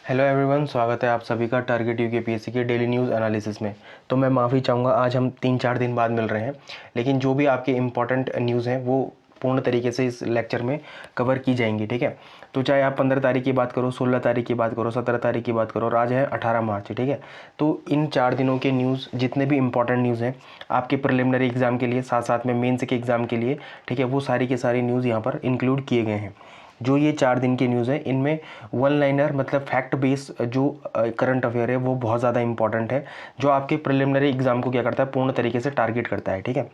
Hello everyone, स्वागत है आप सभी का टारगेट यूकेपीएससी के डेली न्यूज़ एनालिसिस में। तो मैं माफ़ी चाहूँगा, आज हम 3-4 दिन बाद मिल रहे हैं, लेकिन जो भी आपके इम्पॉर्टेंट न्यूज़ हैं वो पूर्ण तरीके से इस लेक्चर में कवर की जाएंगी। ठीक है, तो चाहे आप 15 तारीख की बात करो, 16 तारीख की बात करो, 17 तारीख की बात करो, और आज है 18 मार्च। ठीक है, तो इन 4 दिनों के न्यूज़ जितने भी इंपॉर्टेंट न्यूज़ हैं आपके प्रिलिमिनरी एग्ज़ाम के लिए, साथ साथ में मेंस के एग्ज़ाम के लिए, ठीक है, वो सारी के सारी न्यूज़ यहाँ पर इंक्लूड किए गए हैं। जो ये 4 दिन की न्यूज़ है इनमें वन लाइनर मतलब फैक्ट बेस जो करंट अफेयर है वो बहुत ज़्यादा इंपॉर्टेंट है, जो आपके प्रिलिमिनरी एग्ज़ाम को क्या करता है, पूर्ण तरीके से टारगेट करता है। ठीक है,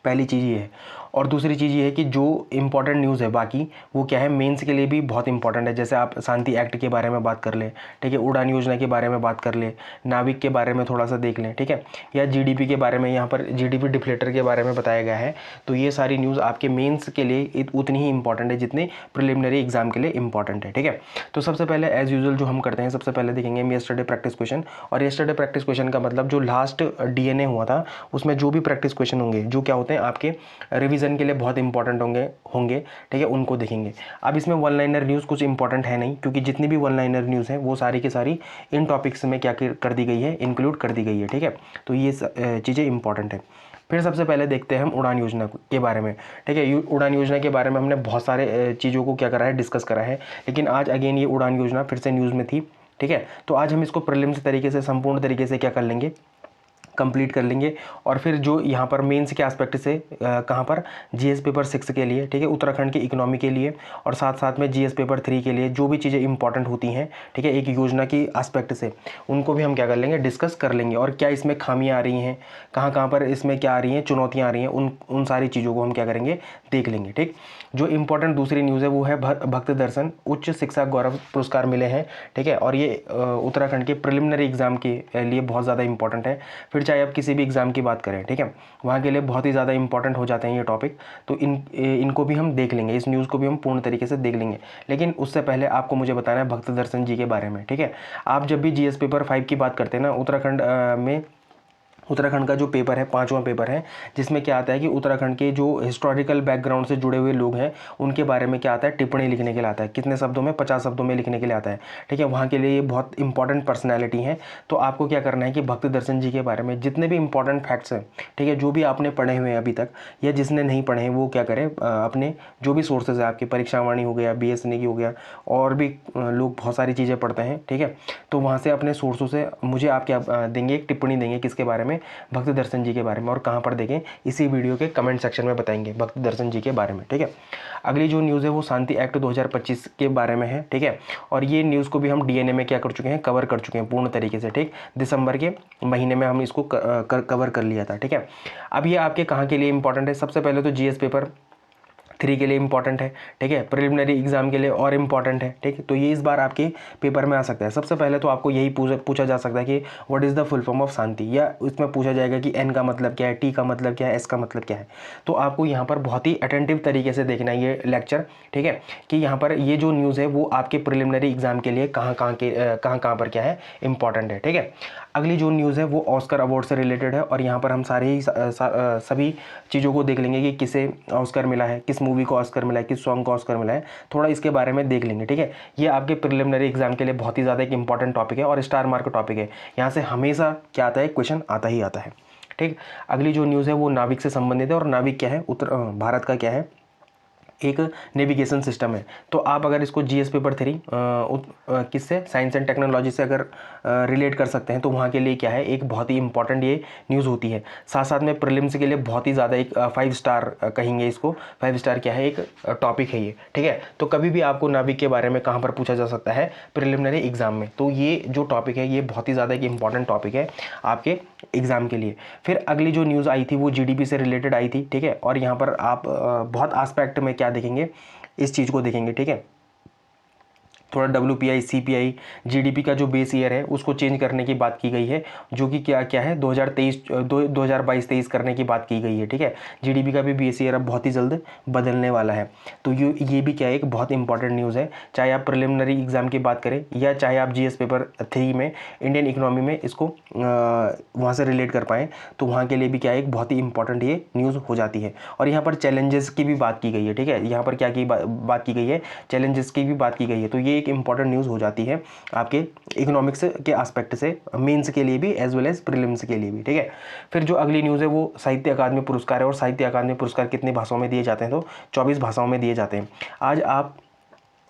पहली चीज़ ये है। और दूसरी चीज़ ये है कि जो इंपॉर्टेंट न्यूज़ है बाकी वो क्या है, मेंस के लिए भी बहुत इंपॉर्टेंट है। जैसे आप शांति एक्ट के बारे में बात कर लें, ठीक है, उड़ान योजना के बारे में बात कर लें, नाविक के बारे में थोड़ा सा देख लें, ठीक है, या जीडीपी के बारे में, यहाँ पर जीडीपी डिफ्लेटर के बारे में बताया गया है। तो ये सारी न्यूज़ आपके मेंस के लिए उतनी ही इंपॉर्टेंट है जितनी प्रिलिमिनरी एग्जाम के लिए इंपॉर्टेंट है। ठीक है, तो सबसे पहले एज यूजुअल जो हम करते हैं, सबसे पहले देखेंगे हम यस्टरडे प्रैक्टिस क्वेश्चन। और यस्टरडे प्रैक्टिस क्वेश्चन का मतलब जो लास्ट डीएनए हुआ था उसमें जो भी प्रैक्टिस क्वेश्चन होंगे जो क्या होते हैं आपके रिवीजन के लिए बहुत इंपॉर्टेंट होंगे। ठीक है, उनको देखेंगे। अब इसमें वन लाइनर न्यूज़ कुछ इंपॉर्टेंट है नहीं, क्योंकि जितनी भी वन लाइनर न्यूज़ है वो सारी की सारी इन टॉपिक्स में क्या कर दी गई है, इंक्लूड कर दी गई है। ठीक है, तो ये चीज़ें इंपॉर्टेंट है। फिर सबसे पहले देखते हैं हम उड़ान योजना के बारे में। ठीक है, उड़ान योजना के बारे में हमने बहुत सारे चीज़ों को क्या करा है, डिस्कस करा है, लेकिन आज अगेन ये उड़ान योजना फिर से न्यूज़ में थी। ठीक है, तो आज हम इसको प्रीलिम्स तरीके से, संपूर्ण तरीके से क्या कर लेंगे, कंप्लीट कर लेंगे। और फिर जो यहाँ पर मेंस के एस्पेक्ट से कहाँ पर जीएस पेपर 6 के लिए, ठीक है, उत्तराखंड की इकोनॉमी के लिए, और साथ साथ में जीएस पेपर 3 के लिए जो भी चीज़ें इंपॉर्टेंट होती हैं, ठीक है, एक योजना की एस्पेक्ट से, उनको भी हम क्या कर लेंगे, डिस्कस कर लेंगे। और क्या इसमें खामियाँ आ रही हैं, कहाँ कहाँ पर इसमें क्या आ रही हैं, चुनौतियाँ आ रही हैं, उन सारी चीज़ों को हम क्या करेंगे, देख लेंगे। ठीक, जो इंपॉर्टेंट दूसरी न्यूज़ है वो है भक्त दर्शन उच्च शिक्षा गौरव पुरस्कार मिले हैं। ठीक है, और ये उत्तराखंड के प्रिलिमिनरी एग्जाम के लिए बहुत ज़्यादा इंपॉर्टेंट है। फिर चाहे आप किसी भी एग्ज़ाम की बात करें, ठीक है, वहाँ के लिए बहुत ही ज़्यादा इंपॉर्टेंट हो जाते हैं ये टॉपिक। तो इनको भी हम देख लेंगे, इस न्यूज़ को भी हम पूर्ण तरीके से देख लेंगे। लेकिन उससे पहले आपको मुझे बताना है भक्त दर्शन जी के बारे में। ठीक है, आप जब भी जीएस पेपर 5 की बात करते हैं ना, उत्तराखंड का जो पेपर है, 5वां पेपर है, जिसमें क्या आता है कि उत्तराखंड के जो हिस्टोरिकल बैकग्राउंड से जुड़े हुए लोग हैं उनके बारे में क्या आता है, टिप्पणी लिखने के लिए आता है। कितने शब्दों में, 50 शब्दों में लिखने के लिए आता है। ठीक है, वहाँ के लिए ये बहुत इंपॉर्टेंट पर्सनैलिटी है। तो आपको क्या करना है कि भक्त दर्शन जी के बारे में जितने भी इंपॉर्टेंट फैक्ट्स हैं, ठीक है, जो भी आपने पढ़े हुए हैं अभी तक, या जिसने नहीं पढ़े हैं वो क्या करें, अपने जो भी सोर्सेज है आपकी, परीक्षावाणी हो गया, BSN की हो गया, और भी लोग बहुत सारी चीज़ें पढ़ते हैं। ठीक है, तो वहाँ से अपने सोर्सों से मुझे आप क्या देंगे, एक टिप्पणी देंगे किसके बारे में, भक्त दर्शन जी के बारे में। और कहाँ पर देखें, इसी वीडियो के कमेंट सेक्शन में बताएंगे भक्त दर्शन जी के बारे में। ठीक है, अगली जो न्यूज़ है वो शांति एक्ट 2025 के बारे में है। ठीक है, और ये न्यूज़ को भी हम डीएनए में क्या कर चुके हैं, कवर कर चुके हैं पूर्ण तरीके से। ठीक, दिसंबर के महीने में हम इसको कवर कर लिया था। ठीक है, अब ये आपके कहाँ के लिए इंपॉर्टेंट है, सबसे पहले तो जीएस पेपर 3 के लिए इंपॉर्टेंट है। ठीक है, प्रिलिमिनरी एग्जाम के लिए और इम्पॉर्टेंट है। ठीक है, तो ये इस बार आपके पेपर में आ सकता है। सबसे पहले तो आपको यही पूछा जा सकता है कि what is the full form of Shanti, या इसमें पूछा जाएगा कि एन का मतलब क्या है, टी का मतलब क्या है, एस का मतलब क्या है। तो आपको यहाँ पर बहुत ही अटेंटिव तरीके से देखना है ये लेक्चर। ठीक है, कि यहाँ पर ये जो न्यूज़ है वो आपके प्रिलिमिनरी एग्जाम के लिए कहाँ कहाँ पर क्या है, इंपॉर्टेंट है। ठीक है, अगली जो न्यूज़ है वो ऑस्कर अवार्ड से रिलेटेड है, और यहाँ पर हम सारे ही सभी चीज़ों को देख लेंगे कि किसे ऑस्कर मिला है, किस मूवी को ऑस्कर मिला है, किस सॉन्ग को ऑस्कर मिला है, थोड़ा इसके बारे में देख लेंगे। ठीक है, ये आपके प्रिलिमिनरी एग्जाम के लिए बहुत ही ज़्यादा एक इंपॉर्टेंट टॉपिक है और स्टार मार्क टॉपिक है। यहाँ से हमेशा क्या आता है, क्वेश्चन आता ही आता है। ठीक, अगली जो न्यूज़ है वो नाविक से संबंधित है, और नाविक क्या है, भारत का क्या है, एक नेविगेशन सिस्टम है। तो आप अगर इसको जीएस पेपर 3 किससे, साइंस एंड टेक्नोलॉजी से अगर रिलेट कर सकते हैं, तो वहाँ के लिए क्या है, एक बहुत ही इंपॉर्टेंट ये न्यूज़ होती है। साथ साथ में प्रीलिम्स के लिए बहुत ही ज़्यादा एक 5 स्टार कहेंगे इसको, 5 स्टार क्या है, एक टॉपिक है ये। ठीक है, तो कभी भी आपको नाविक के बारे में कहाँ पर पूछा जा सकता है, प्रिलिमिनरी एग्जाम में। तो ये जो टॉपिक है ये बहुत ही ज़्यादा एक इंपॉर्टेंट टॉपिक है आपके एग्जाम के लिए। फिर अगली जो न्यूज़ आई थी वो जीडीपी से रिलेटेड आई थी। ठीक है, और यहाँ पर आप बहुत एस्पेक्ट में क्या देखेंगे, इस चीज़ को देखेंगे। ठीक है, थोड़ा WPI CPI जीडीपी का जो बेस ईयर है उसको चेंज करने की बात की गई है, जो कि क्या क्या है, 2022-23 करने की बात की गई है। ठीक है, जीडीपी का भी बेस ईयर अब बहुत ही जल्द बदलने वाला है। तो ये भी क्या है, एक बहुत इंपॉर्टेंट न्यूज़ है। चाहे आप प्रिलिमिनरी एग्जाम की बात करें, या चाहे आप जीएस पेपर 3 में इंडियन इकोनॉमी में इसको वहाँ से रिलेट कर पाएँ, तो वहाँ के लिए भी क्या है, एक बहुत ही इंपॉर्टेंट ये न्यूज़ हो जाती है। और यहाँ पर चैलेंजेस की भी बात की गई है। ठीक है, यहाँ पर क्या की बात की गई है, चैलेंजेस की भी बात की गई है। तो ये एक इंपॉर्टेंट न्यूज़ हो जाती है आपके इकोनॉमिक्स के एस्पेक्ट से, मेंस के लिए भी एज वेल एज प्रीलिम्स के लिए भी, ठीक है। फिर जो अगली न्यूज़ है वो साहित्य अकादमी पुरस्कार है, और साहित्य अकादमी पुरस्कार कितनी भाषाओं में दिए जाते हैं, तो 24 भाषाओं में दिए जाते हैं। आज आप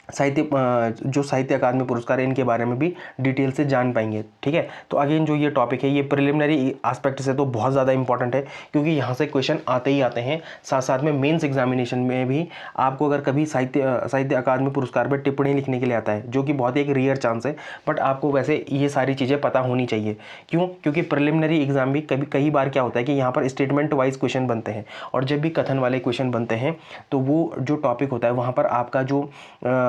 जो साहित्य अकादमी पुरस्कार है इनके बारे में भी डिटेल से जान पाएंगे, ठीक है। तो अगेन जो ये टॉपिक है ये प्रिलिमिनरी एस्पेक्ट से तो बहुत ज़्यादा इंपॉर्टेंट है, क्योंकि यहाँ से क्वेश्चन आते ही आते हैं। साथ साथ में मेंस एग्जामिनेशन में भी आपको अगर कभी साहित्य अकादमी पुरस्कार पर टिप्पणी लिखने के लिए आता है, जो कि बहुत एक रेयर चांस है, बट आपको वैसे ये सारी चीज़ें पता होनी चाहिए। क्यों? क्योंकि प्रिलिमिनरी एग्जाम भी कई बार क्या होता है कि यहाँ पर स्टेटमेंट वाइज क्वेश्चन बनते हैं, और जब भी कथन वाले क्वेश्चन बनते हैं तो वो जो टॉपिक होता है वहाँ पर आपका जो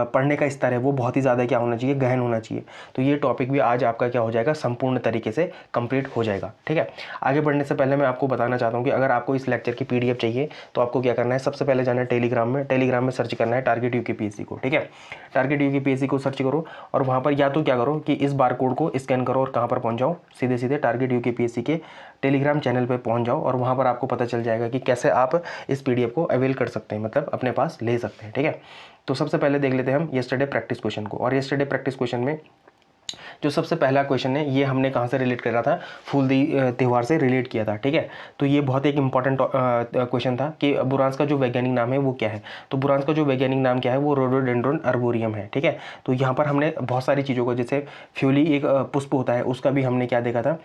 पढ़ने का स्तर है वो बहुत ही ज़्यादा क्या होना चाहिए, गहन होना चाहिए। तो ये टॉपिक भी आज आपका क्या हो जाएगा, संपूर्ण तरीके से कंप्लीट हो जाएगा, ठीक है। आगे बढ़ने से पहले मैं आपको बताना चाहता हूँ कि अगर आपको इस लेक्चर की PDF चाहिए तो आपको क्या करना है, सबसे पहले जाना है टेलीग्राम में सर्च करना है टारगेट UPSC को, ठीक है। टारगेट UPSC को सर्च करो, और वहाँ पर या तो क्या करो कि इस बार कोड को स्कैन करो और कहाँ पर पहुँच जाओ, सीधे टारगेट UPSC के टेलीग्राम चैनल पर पहुँच जाओ, और वहाँ पर आपको पता चल जाएगा कि कैसे आप इस PDF को अवेल कर सकते हैं, मतलब अपने पास ले सकते हैं, ठीक है। तो सबसे पहले देख लेते हैं हम येस्टरडे प्रैक्टिस क्वेश्चन को, और येस्टरडे प्रैक्टिस क्वेश्चन में जो सबसे पहला क्वेश्चन है ये हमने कहाँ से रिलेट करा था, फूलदेई त्यौहार से रिलेट किया था, ठीक है। तो ये बहुत एक इंपॉर्टेंट क्वेश्चन था कि बुरांस का जो वैज्ञानिक नाम है वो क्या है। तो बुरांस का जो वैज्ञानिक नाम क्या है, वो रोडोडेंड्रोन अर्बोरियम है, ठीक है। तो यहाँ पर हमने बहुत सारी चीज़ों को, जैसे फ्यूली एक पुष्प होता है, उसका भी हमने क्या देखा था,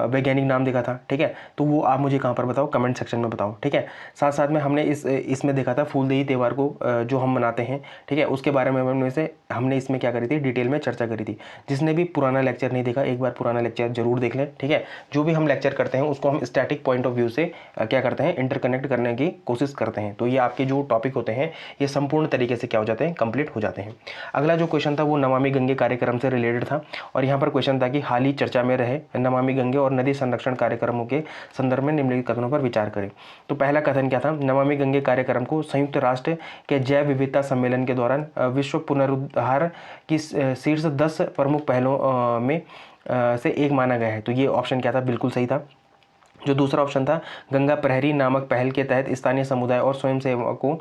वैज्ञानिक नाम देखा था, ठीक है। तो वो आप मुझे कहाँ पर बताओ, कमेंट सेक्शन में बताओ, ठीक है। साथ साथ में हमने इसमें देखा था फूलदेई त्यौहार को जो हम मनाते हैं, ठीक है, उसके बारे में हमने इसमें क्या करी थी, डिटेल में चर्चा करी थी। जिसने भी पुराना लेक्चर नहीं देखा, एक बार पुराना लेक्चर जरूर देख लें, ठीक है। जो भी हम लेक्चर करते हैं उसको हम स्टैटिक पॉइंट ऑफ व्यू से क्या करते हैं, इंटरकनेक्ट करने की कोशिश करते हैं। तो ये आपके जो टॉपिक होते हैं ये संपूर्ण तरीके से क्या हो जाते हैं, कंप्लीट हो जाते हैं। अगला जो क्वेश्चन था वो नमामि गंगे कार्यक्रम से रिलेटेड था, और यहाँ पर क्वेश्चन था कि हाल ही चर्चा में रहे नमामि गंगे और नदी संरक्षण कार्यक्रमों के संदर्भ में निम्नलिखित कथनों पर विचार करें। तो पहला कथन क्या था, नमामि गंगे कार्यक्रम को संयुक्त राष्ट्र के जैव विविधता सम्मेलन के दौरान विश्व पुनरुद्धार की शीर्ष 10 प्रमुख पहलों में से एक माना गया है। तो ये ऑप्शन क्या था, बिल्कुल सही था। जो दूसरा ऑप्शन था, गंगा प्रहरी नामक पहल के तहत स्थानीय समुदाय और स्वयंसेवकों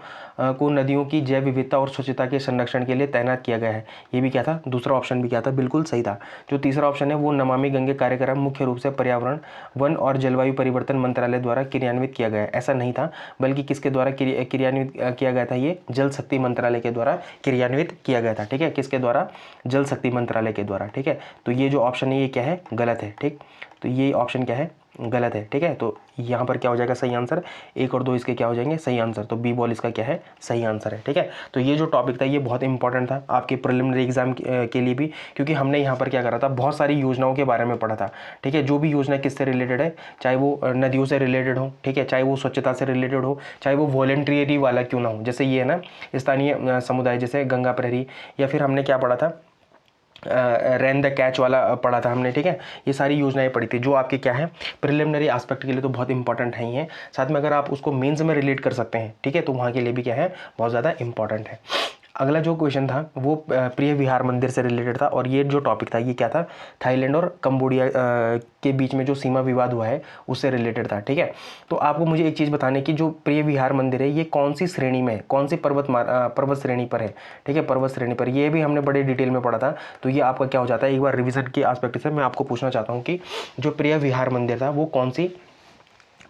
को नदियों की जैव विविधता और स्वच्छता के संरक्षण के लिए तैनात किया गया है। ये भी क्या था, दूसरा ऑप्शन भी क्या था, बिल्कुल सही था। जो तीसरा ऑप्शन है वो नमामि गंगे कार्यक्रम मुख्य रूप से पर्यावरण, वन और जलवायु परिवर्तन मंत्रालय द्वारा क्रियान्वित किया गया है। ऐसा नहीं था, बल्कि किसके द्वारा क्रियान्वित किया गया था, ये जल शक्ति मंत्रालय के द्वारा क्रियान्वित किया गया था, ठीक है। किसके द्वारा, जल शक्ति मंत्रालय के द्वारा, ठीक है। तो ये जो ऑप्शन है ये क्या है, गलत है, ठीक। तो ये ऑप्शन क्या है, गलत है, ठीक है। तो यहाँ पर क्या हो जाएगा सही आंसर, 1 और 2 इसके क्या हो जाएंगे, सही आंसर। तो बी बॉल इसका क्या है, सही आंसर है, ठीक है। तो ये जो टॉपिक था ये बहुत इंपॉर्टेंट था आपके प्रिलिमिनरी एग्जाम के लिए भी, क्योंकि हमने यहाँ पर क्या करा था, बहुत सारी योजनाओं के बारे में पढ़ा था, ठीक है। जो भी योजना किससे रिलेटेड है, चाहे वो नदियों से रिलेटेड हो, ठीक है, चाहे वो स्वच्छता से रिलेटेड हो, चाहे वो वॉलंटियरी वाला क्यों ना हो, जैसे ये है ना स्थानीय समुदाय, जैसे गंगा प्रहरी, या फिर हमने क्या पढ़ा था, रैन द कैच वाला पढ़ा था हमने, ठीक है। ये सारी योजनाएं पढ़ी थी जो आपके क्या है, प्रिलिमिनरी एस्पेक्ट के लिए तो बहुत इंपॉर्टेंट है ही है। साथ में अगर आप उसको मेंस में रिलेट कर सकते हैं, ठीक है, तो वहाँ के लिए भी क्या है, बहुत ज़्यादा इंपॉर्टेंट है। अगला जो क्वेश्चन था वो प्रिय विहार मंदिर से रिलेटेड था, और ये जो टॉपिक था ये क्या था, थाईलैंड और कंबोडिया के बीच में जो सीमा विवाद हुआ है उससे रिलेटेड था, ठीक है। तो आपको मुझे एक चीज़ बताने की, जो प्रिय विहार मंदिर है ये कौन सी श्रेणी में है, कौन सी पर्वत श्रेणी पर है, ठीक है, पर्वत श्रेणी पर। ये भी हमने बड़े डिटेल में पढ़ा था। तो ये आपका क्या हो जाता है, एक बार रिविजन के एस्पेक्ट से मैं आपको पूछना चाहता हूँ कि जो प्रिय विहार मंदिर था वो कौन सी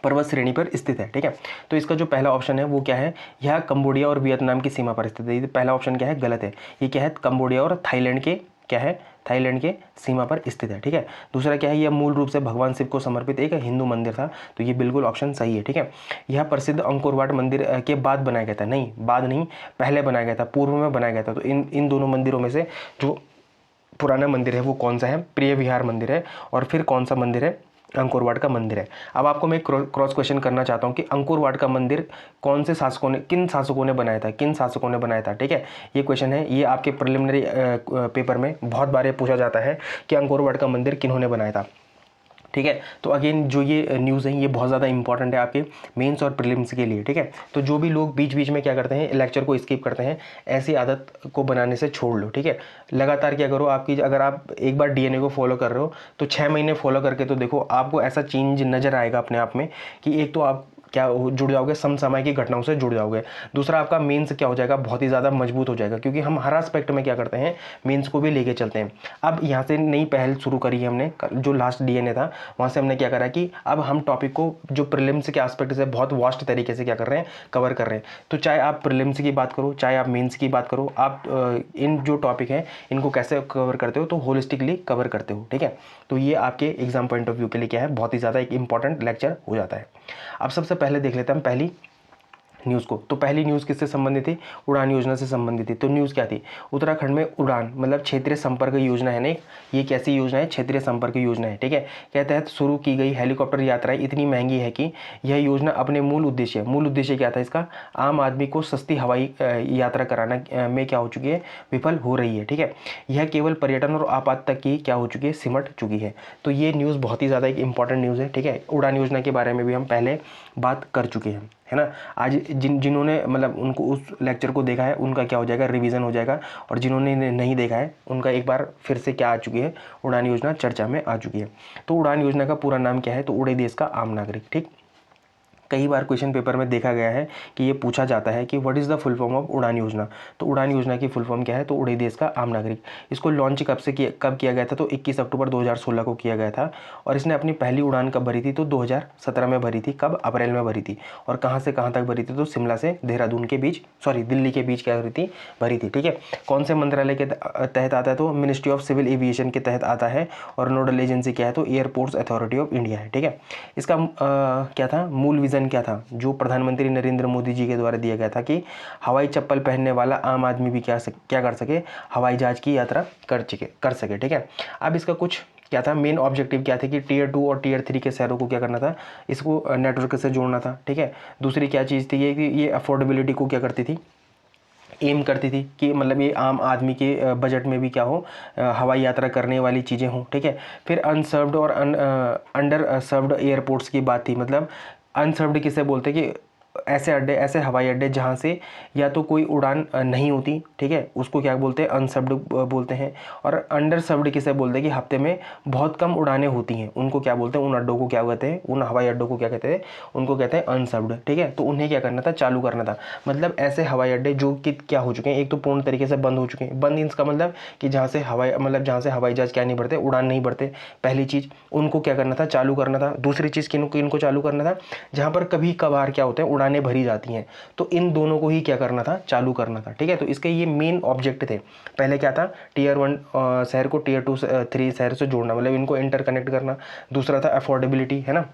पर्वत श्रेणी पर स्थित है, ठीक है। तो इसका जो पहला ऑप्शन है वो क्या है, यह कंबोडिया और वियतनाम की सीमा पर स्थित है। पहला ऑप्शन क्या है, गलत है। ये क्या है, कंबोडिया और थाईलैंड के क्या है, थाईलैंड के सीमा पर स्थित है, ठीक है। दूसरा क्या है, यह मूल रूप से भगवान शिव को समर्पित एक हिंदू मंदिर था। तो ये बिल्कुल ऑप्शन सही है, ठीक है। यह प्रसिद्ध अंकोर वाट मंदिर के बाद बनाया गया था, नहीं बाद नहीं, पहले बनाया गया था, पूर्व में बनाया गया था। तो इन दोनों मंदिरों में से जो पुराना मंदिर है वो कौन सा है, प्रिय विहार मंदिर है, और फिर कौन सा मंदिर है, अंकोर वाट का मंदिर है। अब आपको मैं क्रॉस क्वेश्चन करना चाहता हूँ कि अंकोर वाट का मंदिर कौन से शासकों ने, किन शासकों ने बनाया था, किन शासकों ने बनाया था, ठीक है। ये क्वेश्चन है, ये आपके प्रिलिमिनरी पेपर में बहुत बार ये पूछा जाता है कि अंकोर वाट का मंदिर किन्होंने बनाया था, ठीक है। तो अगेन जो ये न्यूज़ है ये बहुत ज़्यादा इंपॉर्टेंट है आपके मेंस और प्रीलिम्स के लिए, ठीक है। तो जो भी लोग बीच बीच में क्या करते हैं, लेक्चर को स्किप करते हैं, ऐसी आदत को बनाने से छोड़ लो, ठीक है। लगातार क्या करो, आपकी अगर आप एक बार DNA को फॉलो कर रहे हो तो 6 महीने फॉलो करके तो देखो, आपको ऐसा चेंज नज़र आएगा अपने आप में कि एक तो आप जुड़ जाओगे, समसामयिक की घटनाओं से जुड़ जाओगे। दूसरा आपका मेंस क्या हो जाएगा, बहुत ही ज़्यादा मजबूत हो जाएगा, क्योंकि हम हर एस्पेक्ट में क्या करते हैं, मेंस को भी लेके चलते हैं। अब यहाँ से नई पहल शुरू करी है हमने, जो लास्ट डीएनए था वहाँ से हमने क्या करा कि अब हम टॉपिक को जो प्रीलिम्स के एस्पेक्ट से बहुत वास्ट तरीके से क्या कर रहे हैं, कवर कर रहे हैं। तो चाहे आप प्रीलिम्स की बात करो, चाहे आप मेंस की बात करो, आप इन जो टॉपिक हैं इनको कैसे कवर करते हो, तो होलिस्टिकली कवर करते हो, ठीक है। तो ये आपके एग्जाम पॉइंट ऑफ व्यू के लिए क्या है, बहुत ही ज़्यादा एक इंपॉर्टेंट लेक्चर हो जाता है। अब सबसे पहले देख लेते हैं हम पहली न्यूज़ को। तो पहली न्यूज़ किससे संबंधित थी, उड़ान योजना से संबंधित थी। तो न्यूज़ क्या थी, उत्तराखंड में उड़ान मतलब क्षेत्रीय संपर्क योजना है ना, ये कैसी योजना है, क्षेत्रीय संपर्क योजना है, ठीक है। के तहत शुरू की गई हेलीकॉप्टर यात्राएं इतनी महंगी है कि यह योजना अपने मूल उद्देश्य क्या था इसका, आम आदमी को सस्ती हवाई यात्रा कराना में क्या हो चुकी है, विफल हो रही है, ठीक है। यह केवल पर्यटन और आपात तक की क्या हो चुकी है, सिमट चुकी है। तो ये न्यूज़ बहुत ही ज़्यादा एक इंपॉर्टेंट न्यूज़ है, ठीक है। उड़ान योजना के बारे में भी हम पहले बात कर चुके हैं, है ना। आज जिन्होंने मतलब उनको उस लेक्चर को देखा है उनका क्या हो जाएगा, रिवीजन हो जाएगा, और जिन्होंने नहीं देखा है उनका एक बार फिर से क्या आ चुकी है, उड़ान योजना चर्चा में आ चुकी है। तो उड़ान योजना का पूरा नाम क्या है, तो उड़े देश का आम नागरिक, ठीक। कई बार क्वेश्चन पेपर में देखा गया है कि ये पूछा जाता है कि what is the full form of उड़ान योजना। तो उड़ान योजना की फुल फॉर्म क्या है, तो उड़े देश का आम नागरिक। इसको लॉन्च कब किया गया था, तो 21 अक्टूबर 2016 को किया गया था। और इसने अपनी पहली उड़ान कब भरी थी, तो 2017 में भरी थी। कब, अप्रैल में भरी थी। और कहाँ से कहाँ तक भरी थी, तो शिमला से देहरादून के बीच, दिल्ली के बीच क्या भरी थी, ठीक है। कौन से मंत्रालय के तहत आता है, तो मिनिस्ट्री ऑफ सिविल एविएशन के तहत आता है। और नोडल एजेंसी क्या है, तो एयरपोर्ट्स अथॉरिटी ऑफ इंडिया है, ठीक है। इसका क्या था, मूल विजन क्या था, जो प्रधानमंत्री नरेंद्र मोदी जी के द्वारा दिया गया था कि हवाई चप्पल पहनने वाला आम आदमी भी क्या कर सके, हवाई जहाज की यात्रा कर सके, ठीक है। अब इसका कुछ क्या था, मेन ऑब्जेक्टिव क्या थे कि टियर 2 और टियर 3 के शहरों को क्या करना था, इसको नेटवर्क से जोड़ना था, ठीक है। दूसरी क्या चीज़ थी, ये कि ये अफोर्डेबिलिटी को क्या करती थी, एम करती थी कि मतलब ये आम आदमी के बजट में भी क्या हो, हवाई यात्रा करने वाली चीज़ें हों, ठीक है। फिर अनसर्व्ड और अंडर सर्व्ड एयरपोर्ट्स की बात थी। मतलब अनसर्व्ड किसे बोलते हैं, कि ऐसे हवाई अड्डे जहाँ से या तो कोई उड़ान नहीं होती, ठीक है, उसको क्या बोलते हैं, अनसर्व्ड बोलते हैं। और अंडर सर्व्ड किसे बोलते हैं, कि हफ्ते में बहुत कम उड़ानें होती हैं, उनको क्या बोलते हैं, उन अड्डों को क्या कहते हैं, उन हवाई अड्डों को क्या कहते हैं, उनको कहते हैं अनसर्व्ड, ठीक है। तो उन्हें क्या करना था, चालू करना था। मतलब ऐसे हवाई अड्डे जो कि क्या हो चुके हैं, एक तो पूर्ण तरीके से बंद हो चुके हैं। बंद इसका मतलब कि जहाँ से हवाई जहाज क्या नहीं बढ़ते, उड़ान नहीं बढ़ते, पहली चीज़। उनको क्या करना था, चालू करना था। दूसरी चीज़ किनको चालू करना था, जहाँ पर कभी कभार क्या होता है, उड़ानें भरी जाती हैं, तो इन दोनों को ही क्या करना था, चालू करना था, ठीक है। तो इसके ये मेन ऑब्जेक्ट थे। पहले क्या था, टियर 1 शहर को टियर 2 3 शहर से जोड़ना, मतलब इनको इंटरकनेक्ट करना। दूसरा था अफोर्डेबिलिटी, है ना,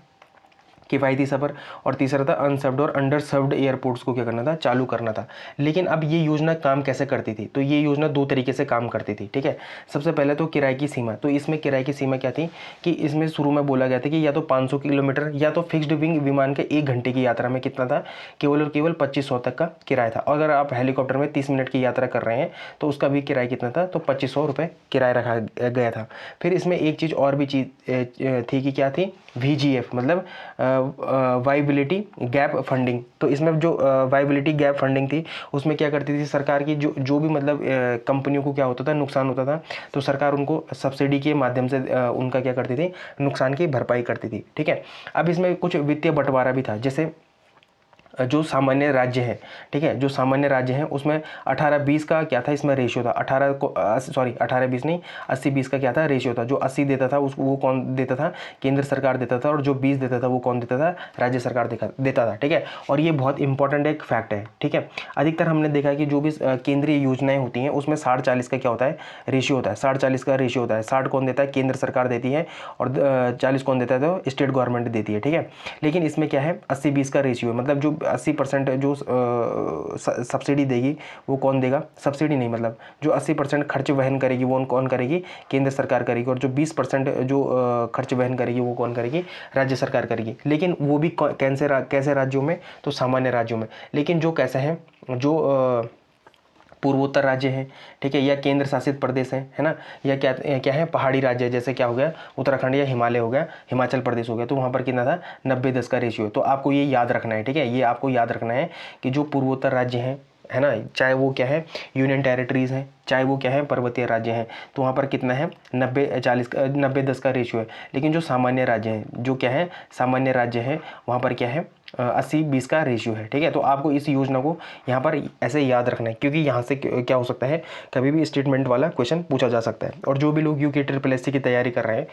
किफ़ायती सफ़र। और तीसरा था अनसर्व्ड और अंडर सर्व्ड एयरपोर्ट्स को क्या करना था, चालू करना था। लेकिन अब ये योजना काम कैसे करती थी, तो ये योजना दो तरीके से काम करती थी, ठीक है। सबसे पहले तो किराए की सीमा। तो इसमें किराए की सीमा क्या थी, कि इसमें शुरू में बोला गया था कि या तो 500 किलोमीटर या तो फिक्स्ड विंग विमान के 1 घंटे की यात्रा में कितना था, केवल और केवल 2500 तक का किराया था। और अगर आप हेलीकॉप्टर में 30 मिनट की यात्रा कर रहे हैं तो उसका भी किराया कितना था, तो 2500 रुपये किराया रखा गया था। फिर इसमें एक चीज़ और भी थी कि क्या थी, VGF मतलब वाइबिलिटी गैप फंडिंग। तो इसमें जो वाइबिलिटी गैप फंडिंग थी, उसमें क्या करती थी सरकार की, जो भी मतलब कंपनियों को क्या होता था, नुकसान होता था, तो सरकार उनको सब्सिडी के माध्यम से उनका क्या करती थी, नुकसान की भरपाई करती थी, ठीक है। अब इसमें कुछ वित्तीय बंटवारा भी था। जैसे जो सामान्य राज्य है, ठीक है, जो सामान्य राज्य है उसमें 18-20 का क्या था, इसमें रेशियो था। 18-20 नहीं, 80-20 का क्या था, रेशियो था। जो 80 देता था वो कौन देता था, केंद्र सरकार देता था। और जो 20 देता था वो कौन देता था, राज्य सरकार देता था, ठीक है। और ये बहुत इंपॉर्टेंट एक फैक्ट है, ठीक है। अधिकतर हमने देखा है कि जो भी केंद्रीय योजनाएं होती हैं उसमें 60-40 का क्या होता है, रेशियो होता है। 60-40 का रेशियो होता है। 60 कौन देता है, केंद्र सरकार देती है, और 40 कौन देता है, तो स्टेट गवर्नमेंट देती है, ठीक है। लेकिन इसमें क्या है, 80-20 का रेशियो है। मतलब जो 80% जो सब्सिडी देगी वो कौन देगा, सब्सिडी नहीं, मतलब जो 80% खर्च वहन करेगी वो कौन करेगी, केंद्र सरकार करेगी। और जो 20% जो खर्च वहन करेगी वो कौन करेगी, राज्य सरकार करेगी। लेकिन वो भी कैसे राज्यों में, तो सामान्य राज्यों में। लेकिन जो कैसे हैं, जो पूर्वोत्तर राज्य हैं, ठीक है, या केंद्र शासित प्रदेश हैं, है ना, या क्या है, पहाड़ी राज्य, जैसे क्या हो गया, उत्तराखंड या हिमालय हो गया, हिमाचल प्रदेश हो गया, तो वहाँ पर कितना था, 90-10 का रेशियो। तो आपको ये याद रखना है, ठीक है। ये आपको याद रखना है कि जो पूर्वोत्तर राज्य हैं, है ना, चाहे वो क्या है यूनियन टेरिटरीज़ हैं, चाहे वो क्या है पर्वतीय राज्य हैं, तो वहाँ पर कितना है 90-40 का 90-10 का रेशियो है। लेकिन जो सामान्य राज्य हैं, जो क्या है सामान्य राज्य हैं, वहाँ पर क्या है 80-20 का रेशियो है। ठीक है, तो आपको इस योजना को यहाँ पर ऐसे याद रखना है, क्योंकि यहाँ से क्या हो सकता है कभी भी स्टेटमेंट वाला क्वेश्चन पूछा जा सकता है। और जो भी लोग यूके SSS की तैयारी कर रहे हैं,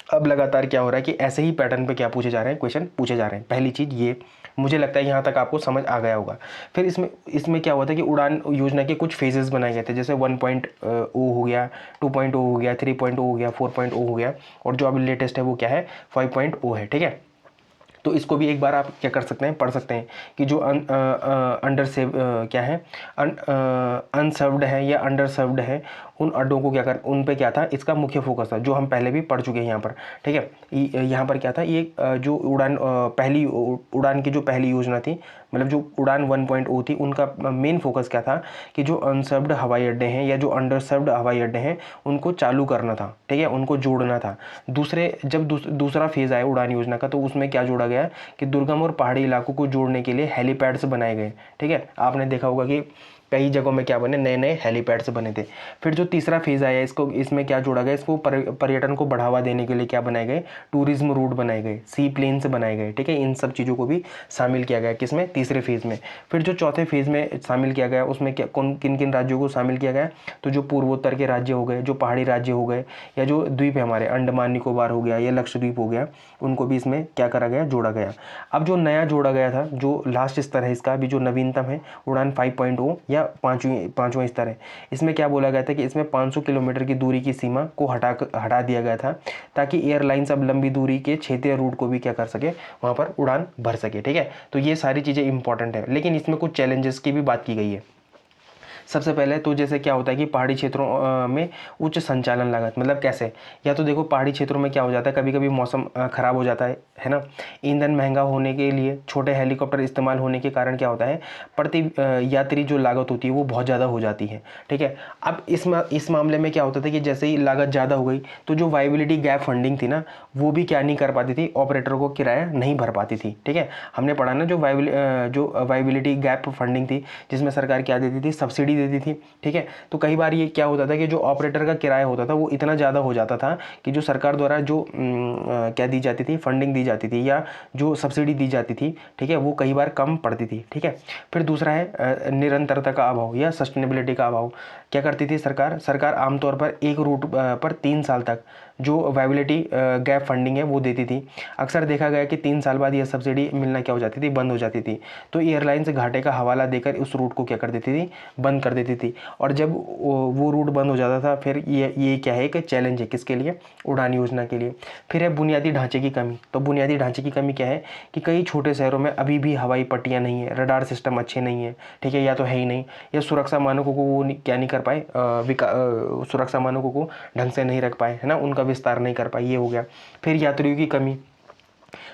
अब लगातार क्या हो रहा है कि ऐसे ही पैटर्न पे क्या पूछे जा रहे हैं, क्वेश्चन पूछे जा रहे हैं। पहली चीज़ ये, मुझे लगता है यहाँ तक आपको समझ आ गया होगा। फिर इसमें क्या हुआ था कि उड़ान योजना के कुछ फेजेस बनाए गए थे, जैसे 1.0 हो गया, 2.0 हो गया, 3.0 हो गया, 4.0 हो गया, और जो अभी लेटेस्ट है वो क्या है 5.0 है। ठीक है, तो इसको भी एक बार आप क्या कर सकते हैं, पढ़ सकते हैं कि जो अंडर सेव क्या है अनसर्व्ड है या अंडर सर्व्ड है, उन अड्डों को क्या कर, उन पे क्या था इसका मुख्य फोकस था, जो हम पहले भी पढ़ चुके हैं यहाँ पर। ठीक है, यहाँ पर क्या था, ये जो उड़ान पहली उड़ान की जो पहली योजना थी, मतलब जो उड़ान 1.0 थी, उनका मेन फोकस क्या था कि जो अनसर्व्ड हवाई अड्डे हैं या जो अंडर सर्व्ड हवाई अड्डे हैं उनको चालू करना था। ठीक है, उनको जोड़ना था। जब दूसरा फेज़ आया उड़ान योजना का, तो उसमें क्या जोड़ा गया कि दुर्गम और पहाड़ी इलाकों को जोड़ने के लिए हेलीपैड्स बनाए गए। ठीक है, आपने देखा होगा कि कई जगहों में क्या बने, नए नए हेलीपैड्स बने थे। फिर जो तीसरा फेज़ आया इसमें क्या जोड़ा गया, इसको पर्यटन को बढ़ावा देने के लिए क्या बनाए गए, टूरिज्म रूट बनाए गए, सी प्लेन्स बनाए गए। ठीक है, इन सब चीज़ों को भी शामिल किया गया किसमें, तीसरे फेज़ में। फिर जो चौथे फेज़ में शामिल किया गया, उसमें क्या किन किन राज्यों को शामिल किया गया, तो जो पूर्वोत्तर के राज्य हो गए, जो पहाड़ी राज्य हो गए, या जो द्वीप है हमारे अंडमान निकोबार हो गया या लक्षद्वीप हो गया, उनको भी इसमें क्या करा गया, जोड़ा गया। अब जो नया जोड़ा गया था, जो लास्ट स्तर है इसका, अभी जो नवीनतम है उड़ान 5.0 या पाँचवां स्तर है, इसमें क्या बोला गया था कि इसमें 500 किलोमीटर की दूरी की सीमा को हटा दिया गया था, ताकि एयरलाइंस अब लंबी दूरी के क्षेत्रीय रूट को भी क्या कर सके, वहाँ पर उड़ान भर सके। ठीक है, तो ये सारी चीज़ें इंपॉर्टेंट है, लेकिन इसमें कुछ चैलेंजेस की भी बात की गई है। सबसे पहले तो जैसे क्या होता है कि पहाड़ी क्षेत्रों में उच्च संचालन लागत, मतलब कैसे, या तो देखो पहाड़ी क्षेत्रों में क्या हो जाता है, कभी कभी मौसम ख़राब हो जाता है ना, ईंधन महंगा होने के लिए छोटे हेलीकॉप्टर इस्तेमाल होने के कारण क्या होता है, प्रति यात्री जो लागत होती है वो बहुत ज़्यादा हो जाती है। ठीक है, अब इस मामले में क्या होता था कि जैसे ही लागत ज़्यादा हो गई, तो जो वाइबिलिटी गैप फंडिंग थी ना, वो भी क्या नहीं कर पाती थी, ऑपरेटरों को किराया नहीं भर पाती थी। ठीक है, हमने पढ़ा ना, जो वाइबिलिटी गैप फंडिंग थी, जिसमें सरकार क्या देती थी, सब्सिडी देती थी। ठीक है, तो कई बार ये क्या होता था कि जो ऑपरेटर का किराया होता था वो इतना ज़्यादा हो जाता था कि जो सरकार द्वारा जो क्या दी जाती थी, फंडिंग दी जाती थी या जो सब्सिडी दी जाती थी, ठीक है, वो कई बार कम पड़ती थी। ठीक है, फिर दूसरा है निरंतरता का अभाव या सस्टेनेबिलिटी का अभाव। क्या करती थी सरकार आमतौर पर एक रूट पर 3 साल तक जो वाइबिलिटी गैप फंडिंग है वो देती थी। अक्सर देखा गया कि 3 साल बाद यह सब्सिडी मिलना क्या हो जाती थी, बंद हो जाती थी। तो एयरलाइंस घाटे का हवाला देकर उस रूट को क्या कर देती थी, बंद कर देती थी। और जब वो रूट बंद हो जाता था, फिर ये क्या है, एक चैलेंज है किसके लिए, उड़ान योजना के लिए। फिर है बुनियादी ढांचे की कमी। तो बुनियादी ढांचे की कमी क्या है कि कई छोटे शहरों में अभी भी हवाई पट्टियाँ नहीं है, रडार सिस्टम अच्छे नहीं है। ठीक है, या तो है ही नहीं, या सुरक्षा मानकों को वो क्या नहीं कर पाए, सुरक्षा मानकों को ढंग से नहीं रख पाए, है ना, उनका विस्तार नहीं कर पाए, ये हो गया। फिर यात्रियों की कमी।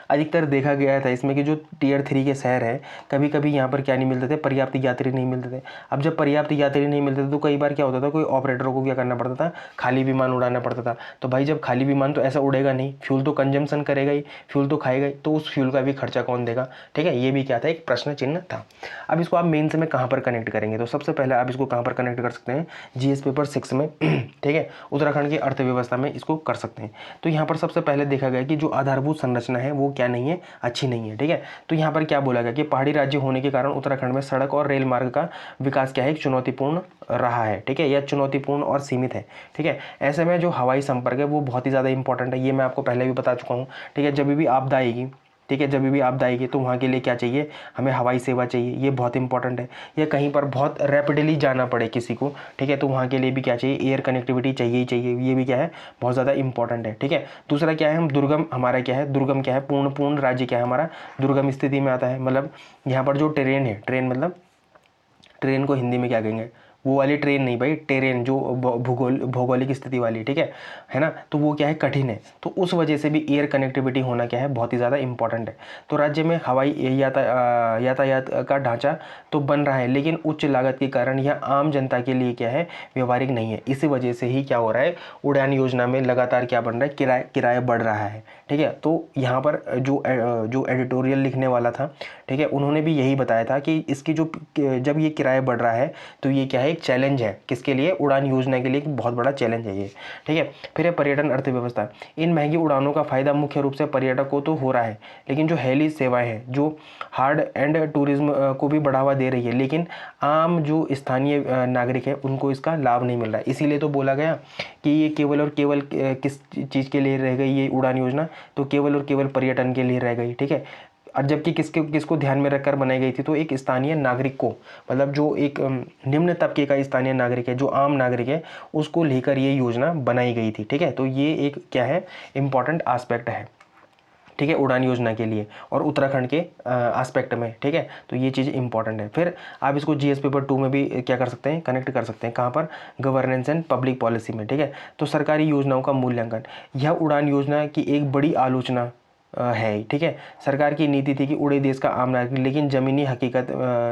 अधिकतर देखा गया था इसमें कि जो टियर 3 के शहर हैं, कभी कभी यहाँ पर क्या नहीं मिलते थे, पर्याप्त यात्री नहीं मिलते थे। अब जब पर्याप्त यात्री नहीं मिलते थे तो कई बार क्या होता था, कोई ऑपरेटरों को क्या करना पड़ता था, खाली विमान उड़ाना पड़ता था। तो भाई जब खाली विमान तो ऐसा उड़ेगा नहीं, फ्यूल तो कंजम्पशन करेगा ही, फ्यूल तो खाएगा ही, तो उस फ्यूल का भी खर्चा कौन देगा। ठीक है, ये भी क्या था, एक प्रश्न चिन्ह था। अब इसको आप मेन से में कहाँ पर कनेक्ट करेंगे, तो सबसे पहले आप इसको कहाँ पर कनेक्ट कर सकते हैं, GS पेपर 6 में। ठीक है, उत्तराखंड की अर्थव्यवस्था में इसको कर सकते हैं। तो यहाँ पर सबसे पहले देखा गया कि जो आधारभूत संरचना है वो क्या नहीं है, अच्छी नहीं है। ठीक है, तो यहाँ पर क्या बोला गया कि पहाड़ी राज्य होने के कारण उत्तराखंड में सड़क और रेल मार्ग का विकास क्या है, एक चुनौतीपूर्ण रहा है। ठीक है, यह चुनौतीपूर्ण और सीमित है। ठीक है, ऐसे में जो हवाई संपर्क है वो बहुत ही ज़्यादा इंपॉर्टेंट है, ये मैं आपको पहले भी बता चुका हूँ। ठीक है, जब भी आपदा आएगी, ठीक है, जब भी आपदा आएगी तो वहाँ के लिए क्या चाहिए, हमें हवाई सेवा चाहिए, ये बहुत इंपॉर्टेंट है। या कहीं पर बहुत रैपिडली जाना पड़े किसी को, ठीक है, तो वहाँ के लिए भी क्या चाहिए, एयर कनेक्टिविटी चाहिए ही चाहिए, ये भी क्या है, बहुत ज़्यादा इंपॉर्टेंट है। ठीक है, दूसरा क्या है, हम दुर्गम, हमारा क्या है, दुर्गम क्या है, पूर्ण राज्य क्या है हमारा, दुर्गम स्थिति में आता है। मतलब यहाँ पर जो ट्रेन है, ट्रेन मतलब ट्रेन को हिंदी में क्या कहेंगे, वो वाली ट्रेन नहीं भाई, टेरेन जो भौगोलिक स्थिति वाली, ठीक है ना, तो वो क्या है, कठिन है। तो उस वजह से भी एयर कनेक्टिविटी होना क्या है, बहुत ही ज़्यादा इंपॉर्टेंट है। तो राज्य में हवाई यातायात का ढांचा तो बन रहा है, लेकिन उच्च लागत के कारण यह आम जनता के लिए क्या है, व्यवहारिक नहीं है। इसी वजह से ही क्या हो रहा है, उड़ान योजना में लगातार क्या बन रहा है, किराया बढ़ रहा है, ठीक है। तो यहाँ पर जो एडिटोरियल लिखने वाला था, ठीक है, उन्होंने भी यही बताया था कि इसकी जब ये किराया बढ़ रहा है तो ये क्या है, एक चैलेंज है, किसके लिए, उड़ान योजना के लिए एक बहुत बड़ा चैलेंज है ये, ठीक है। फिर है पर्यटन अर्थव्यवस्था। इन महंगी उड़ानों का फायदा मुख्य रूप से पर्यटकों तो हो रहा है, लेकिन जो हेली सेवाएं हैं, जो हार्ड एंड टूरिज्म को भी बढ़ावा दे रही है, लेकिन आम जो स्थानीय नागरिक है उनको इसका लाभ नहीं मिल रहा है। इसीलिए तो बोला गया कि ये केवल और केवल किस चीज़ के लिए रह गई ये उड़ान योजना, तो केवल और केवल पर्यटन के लिए रह गई, ठीक है। और जबकि किसको ध्यान में रखकर बनाई गई थी, तो एक स्थानीय नागरिक को, मतलब जो एक निम्न तबके का स्थानीय नागरिक है, जो आम नागरिक है, उसको लेकर ये योजना बनाई गई थी, ठीक है। तो ये एक क्या है, इम्पॉर्टेंट आस्पेक्ट है, ठीक है, उड़ान योजना के लिए और उत्तराखंड के एस्पेक्ट में, ठीक है। तो ये चीज़ इंपॉर्टेंट है। फिर आप इसको जीएस पेपर 2 में भी क्या कर सकते हैं, कनेक्ट कर सकते हैं, कहाँ पर, गवर्नेंस एंड पब्लिक पॉलिसी में, ठीक है। तो सरकारी योजनाओं का मूल्यांकन, यह उड़ान योजना की एक बड़ी आलोचना है, ठीक है। सरकार की नीति थी कि उड़े देश का आम नागरिक, लेकिन ज़मीनी हकीकत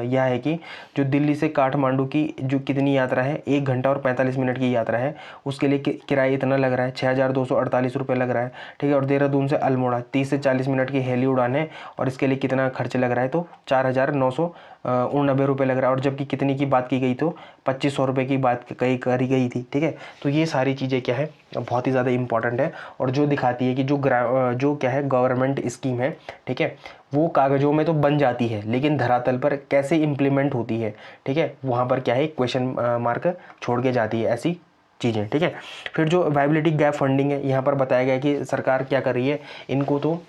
यह है कि जो दिल्ली से काठमांडू की जो कितनी यात्रा है, 1 घंटा और 45 मिनट की यात्रा है, उसके लिए किराया इतना लग रहा है, 6248 रुपये लग रहा है, ठीक है। और देहरादून से अल्मोड़ा 30 से 40 मिनट की हेली उड़ान है, और इसके लिए कितना खर्च लग रहा है, तो 4999 रुपये लग रहा है। और जबकि कितनी की बात की गई, तो 2500 रुपये की बात करी गई थी, ठीक है। तो ये सारी चीज़ें क्या है, बहुत ही ज़्यादा इंपॉर्टेंट है, और जो दिखाती है कि जो क्या है, गवर्नमेंट स्कीम है, ठीक है, वो कागज़ों में तो बन जाती है, लेकिन धरातल पर कैसे इम्प्लीमेंट होती है, ठीक है, वहाँ पर क्या है, क्वेश्चन मार्क छोड़ के जाती है ऐसी चीज़ें, ठीक है। फिर जो वायबिलिटी गैप फंडिंग है, यहाँ पर बताया गया कि सरकार क्या कर रही है, इनको तो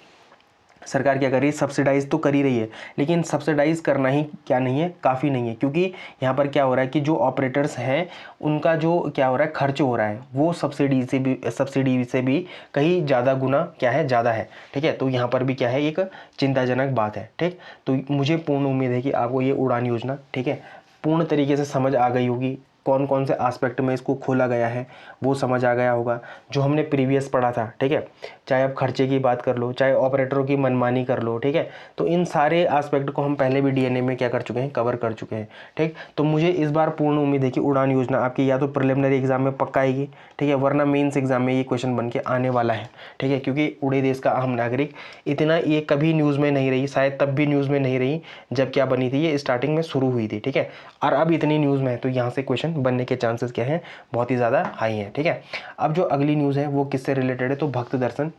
सरकार क्या कर रही है, सब्सिडाइज तो कर ही रही है, लेकिन सब्सिडाइज करना ही क्या नहीं है, काफ़ी नहीं है। क्योंकि यहाँ पर क्या हो रहा है कि जो ऑपरेटर्स हैं उनका जो क्या हो रहा है, खर्च हो रहा है, वो सब्सिडी से भी कहीं ज़्यादा गुना क्या है, ज़्यादा है, ठीक है। तो यहाँ पर भी क्या है, एक चिंताजनक बात है, ठीक। तो मुझे पूर्ण उम्मीद है कि आपको ये उड़ान योजना, ठीक है, पूर्ण तरीके से समझ आ गई होगी, कौन कौन से एस्पेक्ट में इसको खोला गया है वो समझ आ गया होगा, जो हमने प्रीवियस पढ़ा था, ठीक है। चाहे आप खर्चे की बात कर लो, चाहे ऑपरेटरों की मनमानी कर लो, ठीक है। तो इन सारे एस्पेक्ट को हम पहले भी डीएनए में क्या कर चुके हैं, कवर कर चुके हैं, ठीक। तो मुझे इस बार पूर्ण उम्मीद है कि उड़ान योजना आपकी या तो प्रिलिमिनरी एग्जाम में पक्का आएगी, ठीक है, वरना मेंस एग्जाम में ये क्वेश्चन बन के आने वाला है, ठीक है। क्योंकि उड़े देश का अहम नागरिक इतना ये कभी न्यूज़ में नहीं रही, शायद तब भी न्यूज़ में नहीं रही जब क्या बनी थी, ये स्टार्टिंग में शुरू हुई थी, ठीक है। और अब इतनी न्यूज़ में है, तो यहाँ से क्वेश्चन बनने के चांसेस क्या हैं, बहुत ही ज़्यादा हाई हैं, ठीक है। अब जो अगली न्यूज़ है वो किससे रिलेटेड है, तो भक्त दर्शन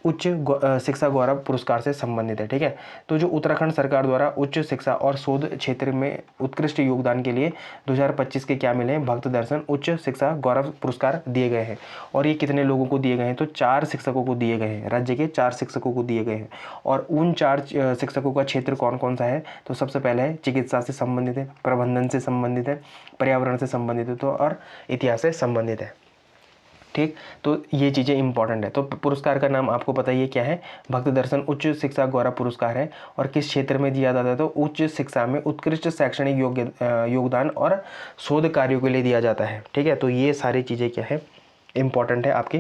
उच्च शिक्षा गौरव पुरस्कार से संबंधित है, ठीक है। तो जो उत्तराखंड सरकार द्वारा उच्च शिक्षा और शोध क्षेत्र में उत्कृष्ट योगदान के लिए 2025 के क्या मिले हैं, भक्त दर्शन उच्च शिक्षा गौरव पुरस्कार दिए गए हैं। और ये कितने लोगों को दिए गए हैं, तो 4 शिक्षकों को दिए गए हैं, राज्य के 4 शिक्षकों को दिए गए हैं। और उन 4 शिक्षकों का क्षेत्र कौन कौन सा है, तो सबसे पहले है चिकित्सा से संबंधित है, प्रबंधन से संबंधित है, पर्यावरण से संबंधित है, तो और इतिहास से संबंधित है, ठीक। तो ये चीज़ें इंपॉर्टेंट है। तो पुरस्कार का नाम आपको पता ही है क्या है, भक्त दर्शन उच्च शिक्षा गौरव पुरस्कार है। और किस क्षेत्र में दिया जाता है, तो उच्च शिक्षा में उत्कृष्ट शैक्षणिक योगदान और शोध कार्यों के लिए दिया जाता है, ठीक है। तो ये सारी चीज़ें क्या है, इंपॉर्टेंट है आपकी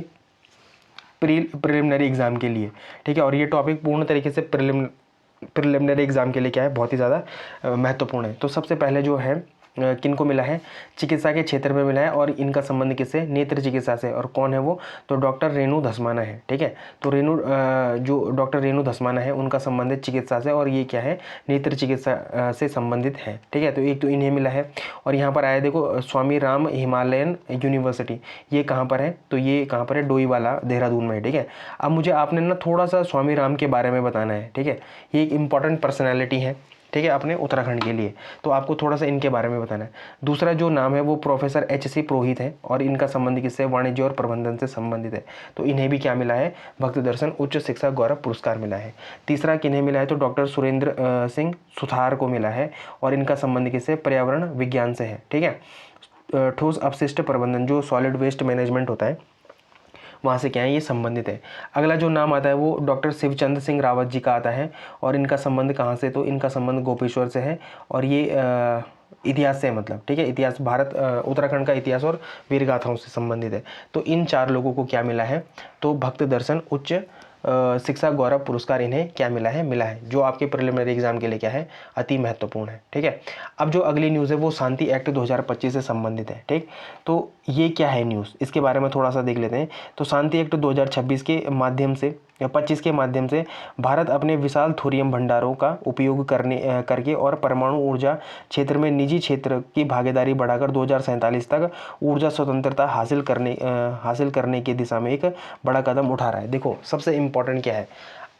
प्रिलिमिनरी एग्जाम के लिए, ठीक है। और ये टॉपिक पूर्ण तरीके से प्रिलिमिनरी एग्जाम के लिए क्या है, बहुत ही ज़्यादा महत्वपूर्ण है। तो सबसे पहले जो है किनको मिला है, चिकित्सा के क्षेत्र में मिला है, और इनका संबंध किससे, नेत्र चिकित्सा से। और कौन है वो, तो डॉक्टर रेणु धस्माना है, ठीक है। तो जो डॉक्टर रेणु धस्माना है उनका संबंध है चिकित्सा से, और ये क्या है, नेत्र चिकित्सा से संबंधित है, ठीक है। तो एक तो इन्हें मिला है। और यहाँ पर आया देखो, स्वामी राम हिमालयन यूनिवर्सिटी, ये कहाँ पर है, तो ये कहाँ पर है, डोईवाला देहरादून में है, ठीक है। अब मुझे आपने ना थोड़ा सा स्वामी राम के बारे में बताना है, ठीक है। ये एक इंपॉर्टेंट पर्सनैलिटी है, ठीक है, अपने उत्तराखंड के लिए, तो आपको थोड़ा सा इनके बारे में बताना है। दूसरा जो नाम है वो प्रोफेसर HC पुरोहित है, और इनका संबंध किससे, वाणिज्य और प्रबंधन से संबंधित है। तो इन्हें भी क्या मिला है, भक्त दर्शन उच्च शिक्षा गौरव पुरस्कार मिला है। तीसरा किन्हें मिला है, तो डॉक्टर सुरेंद्र सिंह सुथार को मिला है, और इनका संबंध किससे, पर्यावरण विज्ञान से है, ठीक है। ठोस अपशिष्ट प्रबंधन, जो सॉलिड वेस्ट मैनेजमेंट होता है, वहाँ से क्या है, ये संबंधित है। अगला जो नाम आता है वो डॉक्टर शिवचंद्र सिंह रावत जी का आता है, और इनका संबंध कहाँ से, तो इनका संबंध गोपेश्वर से है। और ये इतिहास से मतलब, ठीक है, इतिहास भारत उत्तराखंड का इतिहास और वीर गाथाओं से संबंधित है। तो इन 4 लोगों को क्या मिला है, तो भक्त दर्शन उच्च शिक्षा गौरव पुरस्कार इन्हें क्या मिला है, जो आपके प्रिलिमिनरी एग्जाम के लिए क्या है, अति महत्वपूर्ण है। ठीक है, अब जो अगली न्यूज़ है वो शांति एक्ट 2025 से संबंधित है। ठीक, तो ये क्या है न्यूज़, इसके बारे में थोड़ा सा देख लेते हैं। तो शांति एक्ट 2026 के माध्यम से 25 के माध्यम से भारत अपने विशाल थोरियम भंडारों का उपयोग करके और परमाणु ऊर्जा क्षेत्र में निजी क्षेत्र की भागीदारी बढ़ाकर 2047 तक ऊर्जा स्वतंत्रता हासिल करने की दिशा में एक बड़ा कदम उठा रहा है। देखो सबसे इम्पोर्टेंट क्या है,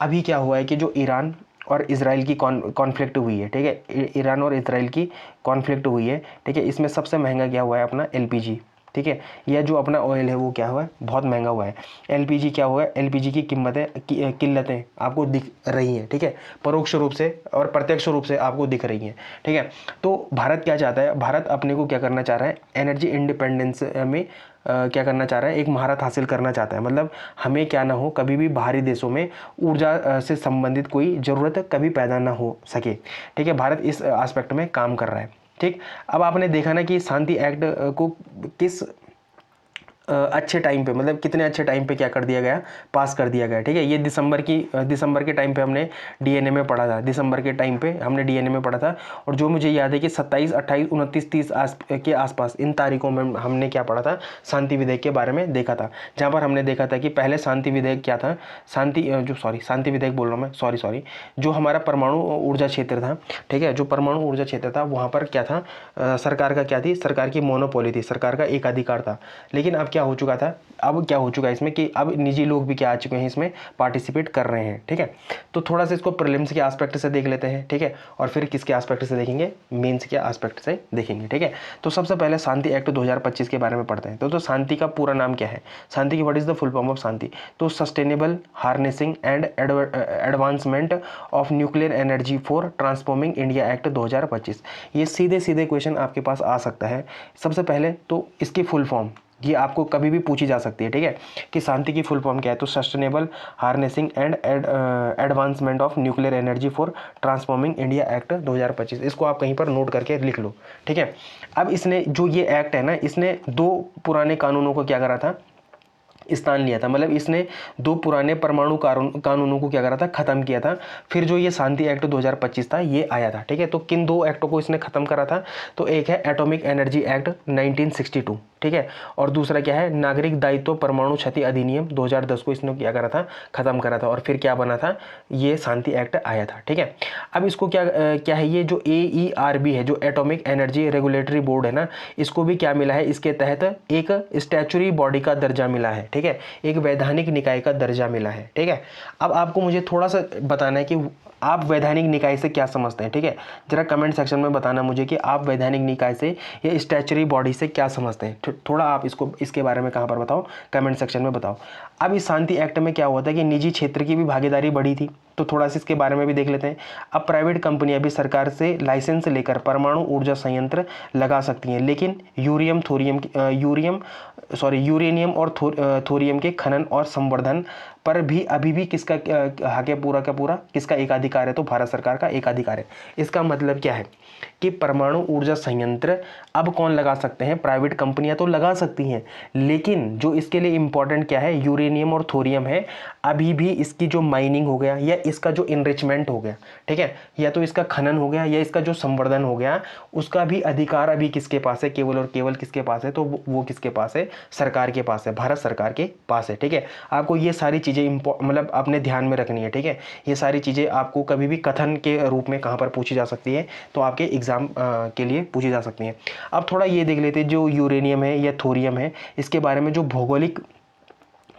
अभी क्या हुआ है कि जो ईरान और इजराइल की कॉन्फ्लिक्ट हुई है, ठीक है, ईरान और इजराइल की कॉन्फ्लिक्ट हुई है, ठीक है, इसमें सबसे महंगा क्या हुआ है, अपना एलपीजी। ठीक है, यह जो अपना ऑयल है वो क्या हुआ है, बहुत महंगा हुआ है। एलपीजी क्या हुआ है, एलपीजी की किल्लतें आपको दिख रही हैं, ठीक है, परोक्ष रूप से और प्रत्यक्ष रूप से आपको दिख रही हैं। ठीक है, तो भारत क्या चाहता है, भारत अपने को क्या करना चाह रहा है, एनर्जी इंडिपेंडेंस में क्या करना चाह रहा है, एक महारत हासिल करना चाहता है। मतलब हमें क्या ना हो, कभी भी बाहरी देशों में ऊर्जा से संबंधित कोई ज़रूरत कभी पैदा ना हो सके। ठीक है, भारत इस एस्पेक्ट में काम कर रहा है। ठीक, अब आपने देखा ना कि शांति एक्ट को किस अच्छे टाइम पे, मतलब कितने अच्छे टाइम पे क्या कर दिया गया, पास कर दिया गया। ठीक है, ये दिसंबर के टाइम पे हमने डीएनए में पढ़ा था, दिसंबर के टाइम पे हमने डीएनए में पढ़ा था। और जो मुझे याद है कि 27, 28, 29, 30 के आसपास इन तारीखों में हमने क्या पढ़ा था, शांति विधेयक के बारे में देखा था, जहाँ पर हमने देखा था कि पहले शांति विधेयक क्या था, शांति विधेयक बोल रहा हूँ मैं, सॉरी, जो हमारा परमाणु ऊर्जा क्षेत्र था, ठीक है, जो परमाणु ऊर्जा क्षेत्र था वहाँ पर क्या था, सरकार का क्या थी, सरकार की मोनोपोली थी, सरकार का एकाधिकार था। लेकिन अब क्या हो चुका था, अब क्या हो चुका है इसमें कि अब निजी लोग भी क्या आ चुके हैं, इसमें पार्टिसिपेट कर रहे हैं। ठीक है, तो थोड़ा सा इसको प्रीलिम्स के एस्पेक्ट से देख लेते हैं। ठीक है, और फिर किसके एस्पेक्ट से देखेंगे, मेंस के एस्पेक्ट से देखेंगे। ठीक है, तो सबसे पहले शांति एक्ट 2025 के बारे में पढ़ते हैं। तो शांति का पूरा नाम क्या है, शांति की what is the full form of Shanti, तो sustainable harnessing and advancement of nuclear energy for transforming India act 2025। ये सीधे सीधे क्वेश्चन आपके पास आ सकता है। सबसे पहले तो इसकी फुल फॉर्म ये आपको कभी भी पूछी जा सकती है। ठीक है, कि शांति की फुल फॉर्म क्या है, तो sustainable harnessing and advancement of nuclear energy for transforming India act 2025। इसको आप कहीं पर नोट करके लिख लो। ठीक है, अब इसने जो ये एक्ट है ना, इसने 2 पुराने कानूनों को क्या करा था, स्थान लिया था। मतलब इसने 2 पुराने परमाणु कानूनों को क्या करा था, खत्म किया था। फिर जो ये शांति एक्ट 2025 था ये आया था। ठीक है, तो किन 2 एक्टों को इसने खत्म करा था, तो एक है एटॉमिक एनर्जी एक्ट 1962, ठीक है, और दूसरा क्या है, नागरिक दायित्व परमाणु क्षति अधिनियम 2010 को इसने क्या करा था, खत्म करा था। और फिर क्या बना था, ये शांति एक्ट आया था। ठीक है, अब इसको क्या है, ये जो AERB है, जो एटॉमिक एनर्जी रेगुलेटरी बोर्ड है ना, इसको भी क्या मिला है, इसके तहत एक स्टैचुरी बॉडी का दर्जा मिला है। ठीक है, एक वैधानिक निकाय का दर्जा मिला है। ठीक है, अब आपको मुझे थोड़ा सा बताना है कि आप वैधानिक निकाय से क्या समझते हैं। ठीक है, जरा कमेंट सेक्शन में बताना मुझे कि आप वैधानिक निकाय से या स्टैचुरी बॉडी से क्या समझते हैं। थोड़ा आप इसके बारे में कहाँ पर बताओ, कमेंट सेक्शन में बताओ। अब इस शांति एक्ट में क्या हुआ था कि निजी क्षेत्र की भी भागीदारी बढ़ी थी, तो थोड़ा सा इसके बारे में भी देख लेते हैं। अब प्राइवेट कंपनियां भी सरकार से लाइसेंस लेकर परमाणु ऊर्जा संयंत्र लगा सकती हैं, लेकिन यूरेनियम और थोरियम के खनन और संवर्धन पर भी अभी भी किसका पूरा का पूरा किसका एकाधिकार है, तो भारत सरकार का एकाधिकार है। इसका मतलब क्या है कि परमाणु ऊर्जा संयंत्र अब कौन लगा सकते हैं, प्राइवेट कंपनियां तो लगा सकती हैं, लेकिन जो इसके लिए इंपॉर्टेंट क्या है, यूरेनियम और थोरियम है, अभी भी इसकी जो माइनिंग हो गया या इसका जो इनरिचमेंट हो गया, ठीक है, या तो इसका खनन हो गया या इसका जो संवर्धन हो गया, उसका भी अधिकार अभी किसके पास है, केवल और केवल किसके पास है, तो वो किसके पास है, सरकार के पास है, भारत सरकार के पास है। ठीक है, आपको ये सारी चीज़ें मतलब आपने ध्यान में रखनी है। ठीक है, ये सारी चीज़ें आपको कभी भी कथन के रूप में कहाँ पर पूछी जा सकती है, तो आपके एग्जाम के लिए पूछी जा सकती हैं। अब थोड़ा ये देख लेते हैं, जो यूरेनियम है या थोरियम है, इसके बारे में जो भौगोलिक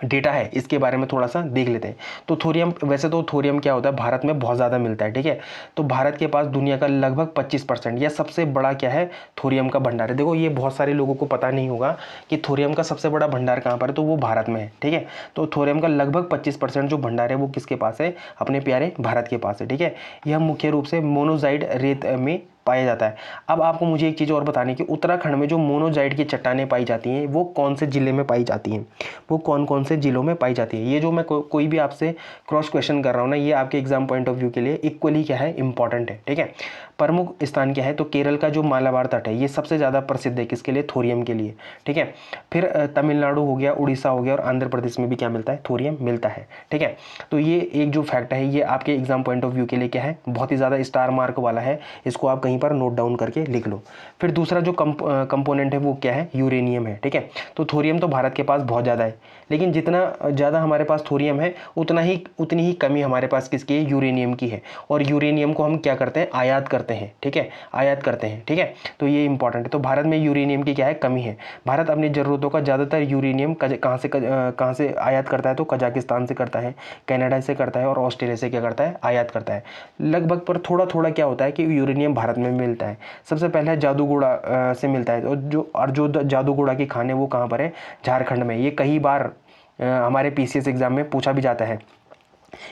डेटा है इसके बारे में थोड़ा सा देख लेते हैं। तो थोरियम, वैसे तो थोरियम क्या होता है, भारत में बहुत ज़्यादा मिलता है। ठीक है, तो भारत के पास दुनिया का लगभग 25% या सबसे बड़ा क्या है, थोरियम का भंडार है। देखो ये बहुत सारे लोगों को पता नहीं होगा कि थोरियम का सबसे बड़ा भंडार कहाँ पर है, तो वो भारत में है। ठीक है, तो थोरियम का लगभग 25% जो भंडार है वो किसके पास है, अपने प्यारे भारत के पास है। ठीक है, यह मुख्य रूप से मोनोजाइट रेत में पाया जाता है। अब आपको मुझे एक चीज़ और बतानी कि उत्तराखंड में जो मोनोजाइट की चट्टानें पाई जाती हैं वो कौन से ज़िले में पाई जाती हैं, वो कौन कौन से ज़िलों में पाई जाती है। ये जो मैं कोई भी आपसे क्रॉस क्वेश्चन कर रहा हूँ ना, ये आपके एग्जाम पॉइंट ऑफ व्यू के लिए इक्वली क्या है, इंपॉर्टेंट है। ठीक है, प्रमुख स्थान क्या है, तो केरल का जो मालाबार तट है ये सबसे ज़्यादा प्रसिद्ध है किसके लिए, थोरियम के लिए। ठीक है, फिर तमिलनाडु हो गया, उड़ीसा हो गया और आंध्र प्रदेश में भी क्या मिलता है, थोरियम मिलता है। ठीक है, तो ये एक जो फैक्ट है ये आपके एग्जाम पॉइंट ऑफ व्यू के लिए क्या है, बहुत ही ज़्यादा स्टार मार्क वाला है, इसको आप कहीं पर नोट डाउन करके लिख लो। फिर दूसरा जो कंपोनेंट है वो क्या है, यूरेनियम है। ठीक है, तो थोरियम तो भारत के पास बहुत ज़्यादा है, लेकिन जितना ज़्यादा हमारे पास थोरियम है उतनी ही कमी हमारे पास किसकी है, यूरेनियम की है। और यूरेनियम को हम क्या करते हैं, आयात करते हैं। ठीक है, आयात करते हैं। ठीक है, तो ये इंपॉर्टेंट है। तो भारत में यूरेनियम की क्या है, कमी है। भारत अपनी ज़रूरतों का ज़्यादातर यूरेनियम कहाँ से आयात करता है, तो कजाकिस्तान से करता है, कनाडा से करता है और ऑस्ट्रेलिया से क्या करता है, आयात करता है लगभग। पर थोड़ा थोड़ा क्या होता है कि यूरेनियम भारत में मिलता है। सबसे पहले जादूगोड़ा से मिलता है, और जो जादूगोड़ा की खान है वो कहाँ पर है, झारखंड में। ये कई बार हमारे पीसीएस एग्जाम में पूछा भी जाता है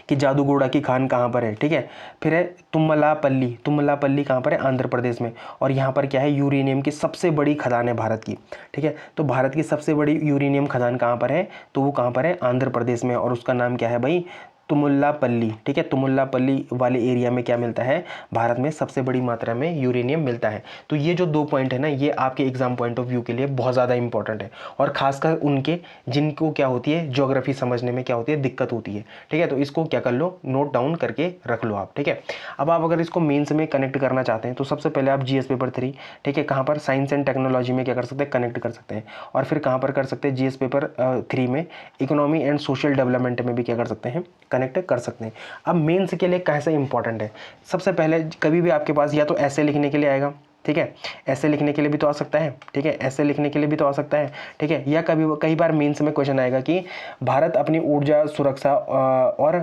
कि जादूगोड़ा की खान कहाँ पर है। ठीक है, फिर है तुम्मलापल्ली। तुम्मलापल्ली कहाँ पर है, आंध्र प्रदेश में। और यहाँ पर क्या है, यूरेनियम की सबसे बड़ी खदान है भारत की। ठीक है, तो भारत की सबसे बड़ी यूरेनियम खदान कहाँ पर है, तो वो कहाँ पर है, आंध्र प्रदेश में। और उसका नाम क्या है भाई, तुमुल्लापल्ली। ठीक है, तुमुल्लापल्ली वाले एरिया में क्या मिलता है, भारत में सबसे बड़ी मात्रा में यूरेनियम मिलता है। तो ये जो 2 पॉइंट है ना, ये आपके एग्जाम पॉइंट ऑफ व्यू के लिए बहुत ज़्यादा इंपॉर्टेंट है, और खासकर उनके जिनको क्या होती है, ज्योग्राफी समझने में क्या होती है, दिक्कत होती है। ठीक है, तो इसको क्या कर लो, नोट डाउन करके रख लो आप। ठीक है, अब आप अगर इसको मेंस में कनेक्ट करना चाहते हैं तो सबसे पहले आप जीएस पेपर 3, ठीक है, कहाँ पर, साइंस एंड टेक्नोलॉजी में क्या कर सकते हैं, कनेक्ट कर सकते हैं। और फिर कहाँ पर कर सकते हैं, जीएस पेपर 3 में इकोनॉमी एंड सोशल डेवलपमेंट में भी क्या कर सकते हैं, कनेक्ट कर सकते हैं। अब मेंस के लिए कैसे इंपॉर्टेंट है, सबसे पहले कभी भी आपके पास या तो ऐसे लिखने के लिए आएगा, ठीक है, ऐसे लिखने के लिए भी तो आ सकता है। ठीक है, ऐसे लिखने के लिए भी तो आ सकता है। ठीक है, या कई बार मेंस में क्वेश्चन आएगा कि भारत अपनी ऊर्जा सुरक्षा और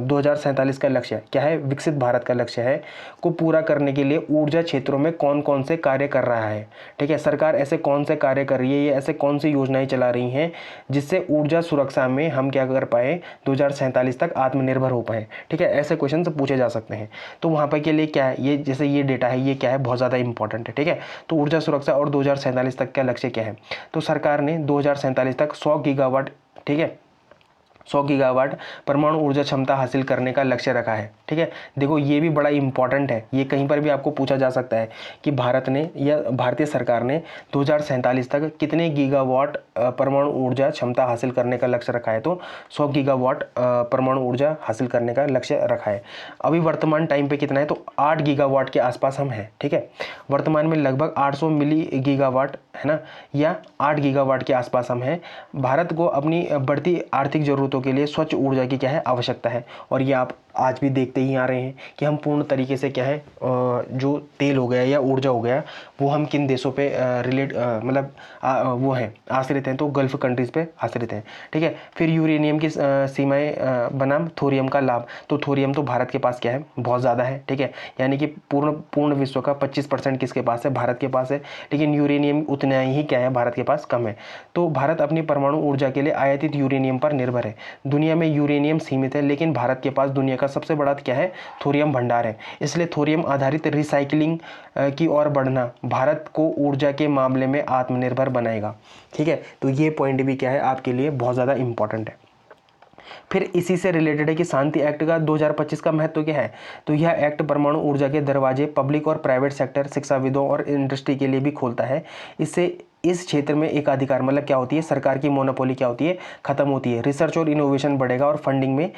2047 का लक्ष्य क्या है, विकसित भारत का लक्ष्य है, को पूरा करने के लिए ऊर्जा क्षेत्रों में कौन कौन से कार्य कर रहा है। ठीक है, सरकार ऐसे कौन से कार्य कर रही है, ये ऐसे कौन सी योजनाएं चला रही हैं जिससे ऊर्जा सुरक्षा में हम क्या कर पाए, 2047 तक आत्मनिर्भर हो पाए। ठीक है, ऐसे क्वेश्चन पूछे जा सकते हैं। तो वहाँ पर के लिए क्या है, ये जैसे ये डेटा है ये क्या है, बहुत ज़्यादा इंपॉर्टेंट है। ठीक है, तो ऊर्जा सुरक्षा और 2047 तक का लक्ष्य क्या है, तो सरकार ने 2047 तक 100 गीगावाट, ठीक है, 100 गीगावाट परमाणु ऊर्जा क्षमता हासिल करने का लक्ष्य रखा है। ठीक है, देखो ये भी बड़ा इंपॉर्टेंट है, ये कहीं पर भी आपको पूछा जा सकता है कि भारत ने या भारतीय सरकार ने 2047 तक कितने गीगावाट परमाणु ऊर्जा क्षमता हासिल करने का लक्ष्य रखा है, तो 100 गीगावाट परमाणु ऊर्जा हासिल करने का लक्ष्य रखा है। अभी वर्तमान टाइम पे कितना है, तो 8 गीगावाट के आसपास हम हैं। ठीक है, वर्तमान में लगभग 800 मिली गीगावाट है ना, या 8 गीगावाट के आसपास हम हैं। भारत को अपनी बढ़ती आर्थिक जरूरतों के लिए स्वच्छ ऊर्जा की क्या है, आवश्यकता है। और ये आप आज भी देखते ही आ रहे हैं कि हम पूर्ण तरीके से क्या है, जो तेल हो गया या ऊर्जा हो गया, वो हम किन देशों पे मतलब वो हैं, आश्रित हैं, तो गल्फ कंट्रीज़ पे आश्रित हैं। ठीक है, फिर यूरेनियम की सीमाएं बनाम थोरियम का लाभ, तो थोरियम तो भारत के पास क्या है, बहुत ज़्यादा है। ठीक है, यानी कि पूर्ण विश्व का 25% किसके पास है, भारत के पास है। लेकिन यूरेनियम उतना ही क्या है, भारत के पास कम है। तो भारत अपनी परमाणु ऊर्जा के लिए आयातित यूरेनियम पर निर्भर है। दुनिया में यूरेनियम सीमित है, लेकिन भारत के पास दुनिया का सबसे बड़ा क्या है, थोरियम भंडार है। इसलिए थोरियम आधारित रिसाइकलिंग की ओर बढ़ना भारत को ऊर्जा के मामले में आत्मनिर्भर बनाएगा। ठीक है, तो ये पॉइंट भी क्या है, आपके लिए बहुत ज़्यादा इंपॉर्टेंट है। फिर इसी से रिलेटेड है कि शांति एक्ट का 2025 का महत्व क्या है, तो यह एक्ट परमाणु ऊर्जा के दरवाजे पब्लिक और प्राइवेट सेक्टर, शिक्षाविदों और इंडस्ट्री के लिए भी खोलता है। इससे इस क्षेत्र में एकाधिकार मतलब क्या होती है, सरकार की मोनोपोली क्या होती है, खत्म होती है। रिसर्च और इनोवेशन बढ़ेगा और फंडिंग में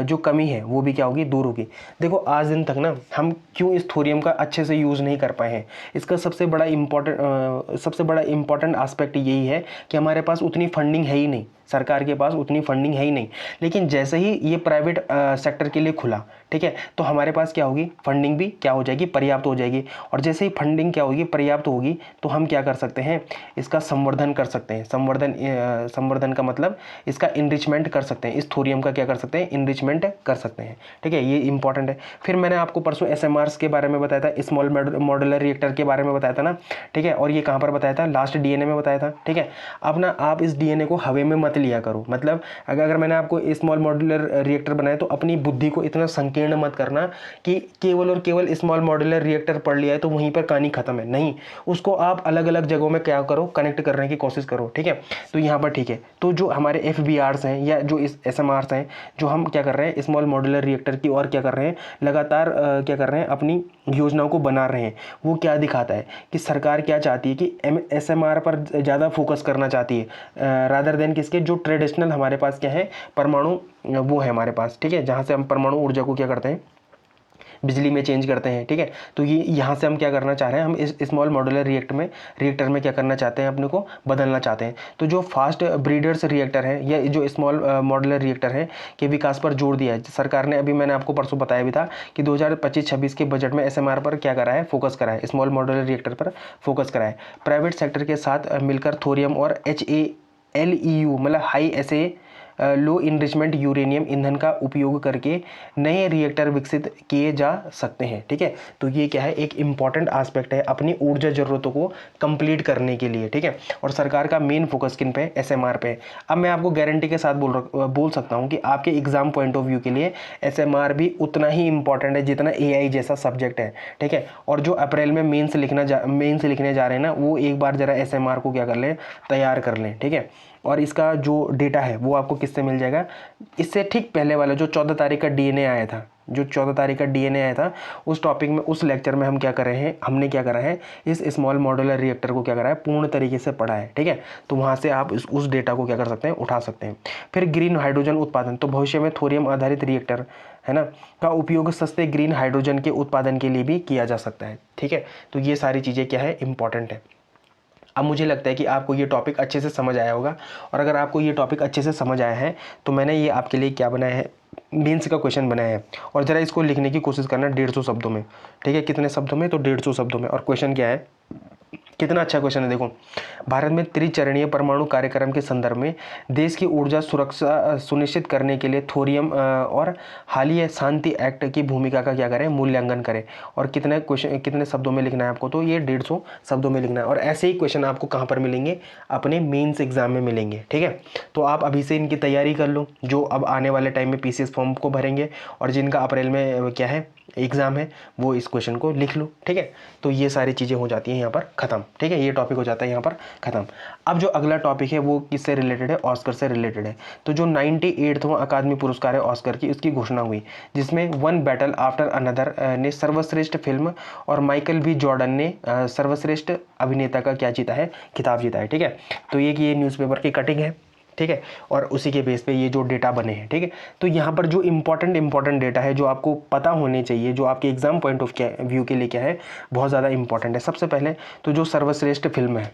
जो कमी है वो भी क्या होगी, दूर होगी। देखो आज दिन तक ना हम क्यों इस थोरियम का अच्छे से यूज़ नहीं कर पाए हैं, इसका सबसे बड़ा इम्पॉर्टेंट एस्पेक्ट यही है कि हमारे पास उतनी फंडिंग है ही नहीं, सरकार के पास उतनी फंडिंग है ही नहीं। लेकिन जैसे ही ये प्राइवेट सेक्टर के लिए खुला, ठीक है, तो हमारे पास क्या होगी, फंडिंग भी क्या हो जाएगी, पर्याप्त हो जाएगी। और जैसे ही फंडिंग क्या होगी, पर्याप्त होगी, तो हम क्या कर सकते हैं, इसका संवर्धन कर सकते हैं। संवर्धन का मतलब इसका इनरिचमेंट कर सकते हैं, इस थोरियम का क्या कर सकते हैं, इनरिचमेंट कर सकते हैं। ठीक है, ये इंपॉर्टेंट है। फिर मैंने आपको परसों SMRs के बारे में बताया था, स्मॉल मॉड्यूलर रिएक्टर के बारे में बताया था ना। ठीक है, और ये कहाँ पर बताया था, लास्ट DNA में बताया था। ठीक है, अब ना आप इस DNA को हवा में मत लिया करो। मतलब अगर मैंने आपको स्मॉल मॉड्यूलर रिएक्टर बनाया तो अपनी बुद्धि को इतना संकीर्ण मत करना कि केवल और केवल स्मॉल मॉड्यूलर रिएक्टर पढ़ लिया है तो वहीं पर कहानी खत्म है। नहीं, उसको आप अलग अलग जगहों में क्या करो, कनेक्ट करने की कोशिश करो। ठीक है, तो यहाँ पर ठीक है, तो जो हमारे FBRs हैं या जो इस SMRs हैं, जो हम क्या कर रहे हैं स्मॉल मॉड्यूलर रिएक्टर की और क्या कर रहे हैं, लगातार क्या कर रहे हैं, अपनी योजनाओं को बना रहे हैं। वो क्या दिखाता है कि सरकार क्या चाहती है कि SMR पर ज़्यादा फोकस करना चाहती है रादर देन किसके, जो ट्रेडिशनल हमारे पास क्या है, परमाणु वो है हमारे पास। ठीक है, जहाँ से हम परमाणु ऊर्जा को क्या करते हैं, बिजली में चेंज करते हैं। ठीक है, तो ये यहाँ से हम क्या करना चाह रहे हैं, हम इस स्मॉल मॉड्यूलर रिएक्टर में क्या करना चाहते हैं, अपने को बदलना चाहते हैं। तो जो फास्ट ब्रीडर्स रिएक्टर है या जो स्मॉल मॉड्यूलर रिएक्टर है के विकास पर जोर दिया है सरकार ने। अभी मैंने आपको परसों बताया भी था कि 2025-26 के बजट में SMR पर क्या करा है, फोकस करा है, स्मॉल मॉड्यूलर रिएक्टर पर फोकस करा है। प्राइवेट सेक्टर के साथ मिलकर थोरियम और HALEU मतलब हाई SA लो इनरिचमेंट यूरेनियम ईंधन का उपयोग करके नए रिएक्टर विकसित किए जा सकते हैं। ठीक है, तो ये क्या है, एक इंपॉर्टेंट एस्पेक्ट है अपनी ऊर्जा जरूरतों को कंप्लीट करने के लिए। ठीक है, और सरकार का मेन फोकस किन पे, SMR पे। अब मैं आपको गारंटी के साथ बोल सकता हूँ कि आपके एग्जाम पॉइंट ऑफ व्यू के लिए SMR भी उतना ही इंपॉर्टेंट है जितना AI जैसा सब्जेक्ट है। ठीक है, और जो अप्रैल में मेंस लिखने जा रहे हैं ना, वो एक बार जरा SMR को क्या कर लें, तैयार कर लें। ठीक है, और इसका जो डेटा है वो आपको किससे मिल जाएगा, इससे ठीक पहले वाला जो 14 तारीख का DNA आया था, जो 14 तारीख का DNA आया था, उस टॉपिक में, उस लेक्चर में हम क्या कर रहे हैं, हमने क्या करा है, इस स्मॉल मॉड्यूलर रिएक्टर को क्या करा है, पूर्ण तरीके से पढ़ा है। ठीक है, तो वहाँ से आप उस डेटा को क्या कर सकते हैं, उठा सकते हैं। फिर ग्रीन हाइड्रोजन उत्पादन, तो भविष्य में थोरियम आधारित रिएक्टर है ना का उपयोग सस्ते ग्रीन हाइड्रोजन के उत्पादन के लिए भी किया जा सकता है। ठीक है, तो ये सारी चीज़ें क्या है, इंपॉर्टेंट है। अब मुझे लगता है कि आपको ये टॉपिक अच्छे से समझ आया होगा, और अगर आपको ये टॉपिक अच्छे से समझ आया है तो मैंने ये आपके लिए क्या बनाया है, मेंस का क्वेश्चन बनाया है। और ज़रा इसको लिखने की कोशिश करना 150 शब्दों में। ठीक है, कितने शब्दों में, तो 150 शब्दों में। और क्वेश्चन क्या है, कितना अच्छा क्वेश्चन है, देखो। भारत में त्रिचरणीय परमाणु कार्यक्रम के संदर्भ में देश की ऊर्जा सुरक्षा सुनिश्चित करने के लिए थोरियम और हालिया शांति एक्ट की भूमिका का क्या करें, मूल्यांकन करें। और कितने शब्दों में लिखना है आपको, तो ये 150 शब्दों में लिखना है। और ऐसे ही क्वेश्चन आपको कहाँ पर मिलेंगे, अपने मेंस एग्जाम में मिलेंगे। ठीक है, तो आप अभी से इनकी तैयारी कर लो, जो अब आने वाले टाइम में PCS फॉर्म को भरेंगे और जिनका अप्रैल में क्या है एग्ज़ाम है, वो इस क्वेश्चन को लिख लो। ठीक है, तो ये सारी चीज़ें हो जाती हैं यहाँ पर ख़त्म। ठीक है, ये टॉपिक हो जाता है यहाँ पर ख़त्म। अब जो अगला टॉपिक है वो किससे रिलेटेड है, ऑस्कर से रिलेटेड है। तो जो 98वां अकादमी पुरस्कार है ऑस्कर की, उसकी घोषणा हुई, जिसमें वन बैटल आफ्टर अनदर ने सर्वश्रेष्ठ फिल्म और माइकल B. जॉर्डन ने सर्वश्रेष्ठ अभिनेता का क्या जीता है, खिताब जीता है। ठीक है, तो ये न्यूज़पेपर की कटिंग है। ठीक है, और उसी के बेस पे ये जो डेटा बने हैं। ठीक है, तो यहाँ पर जो इंपॉर्टेंट डेटा है, जो आपको पता होने चाहिए, जो आपके एग्जाम पॉइंट ऑफ व्यू के लिए क्या है, बहुत ज़्यादा इंपॉर्टेंट है। सबसे पहले तो जो सर्वश्रेष्ठ फिल्म है।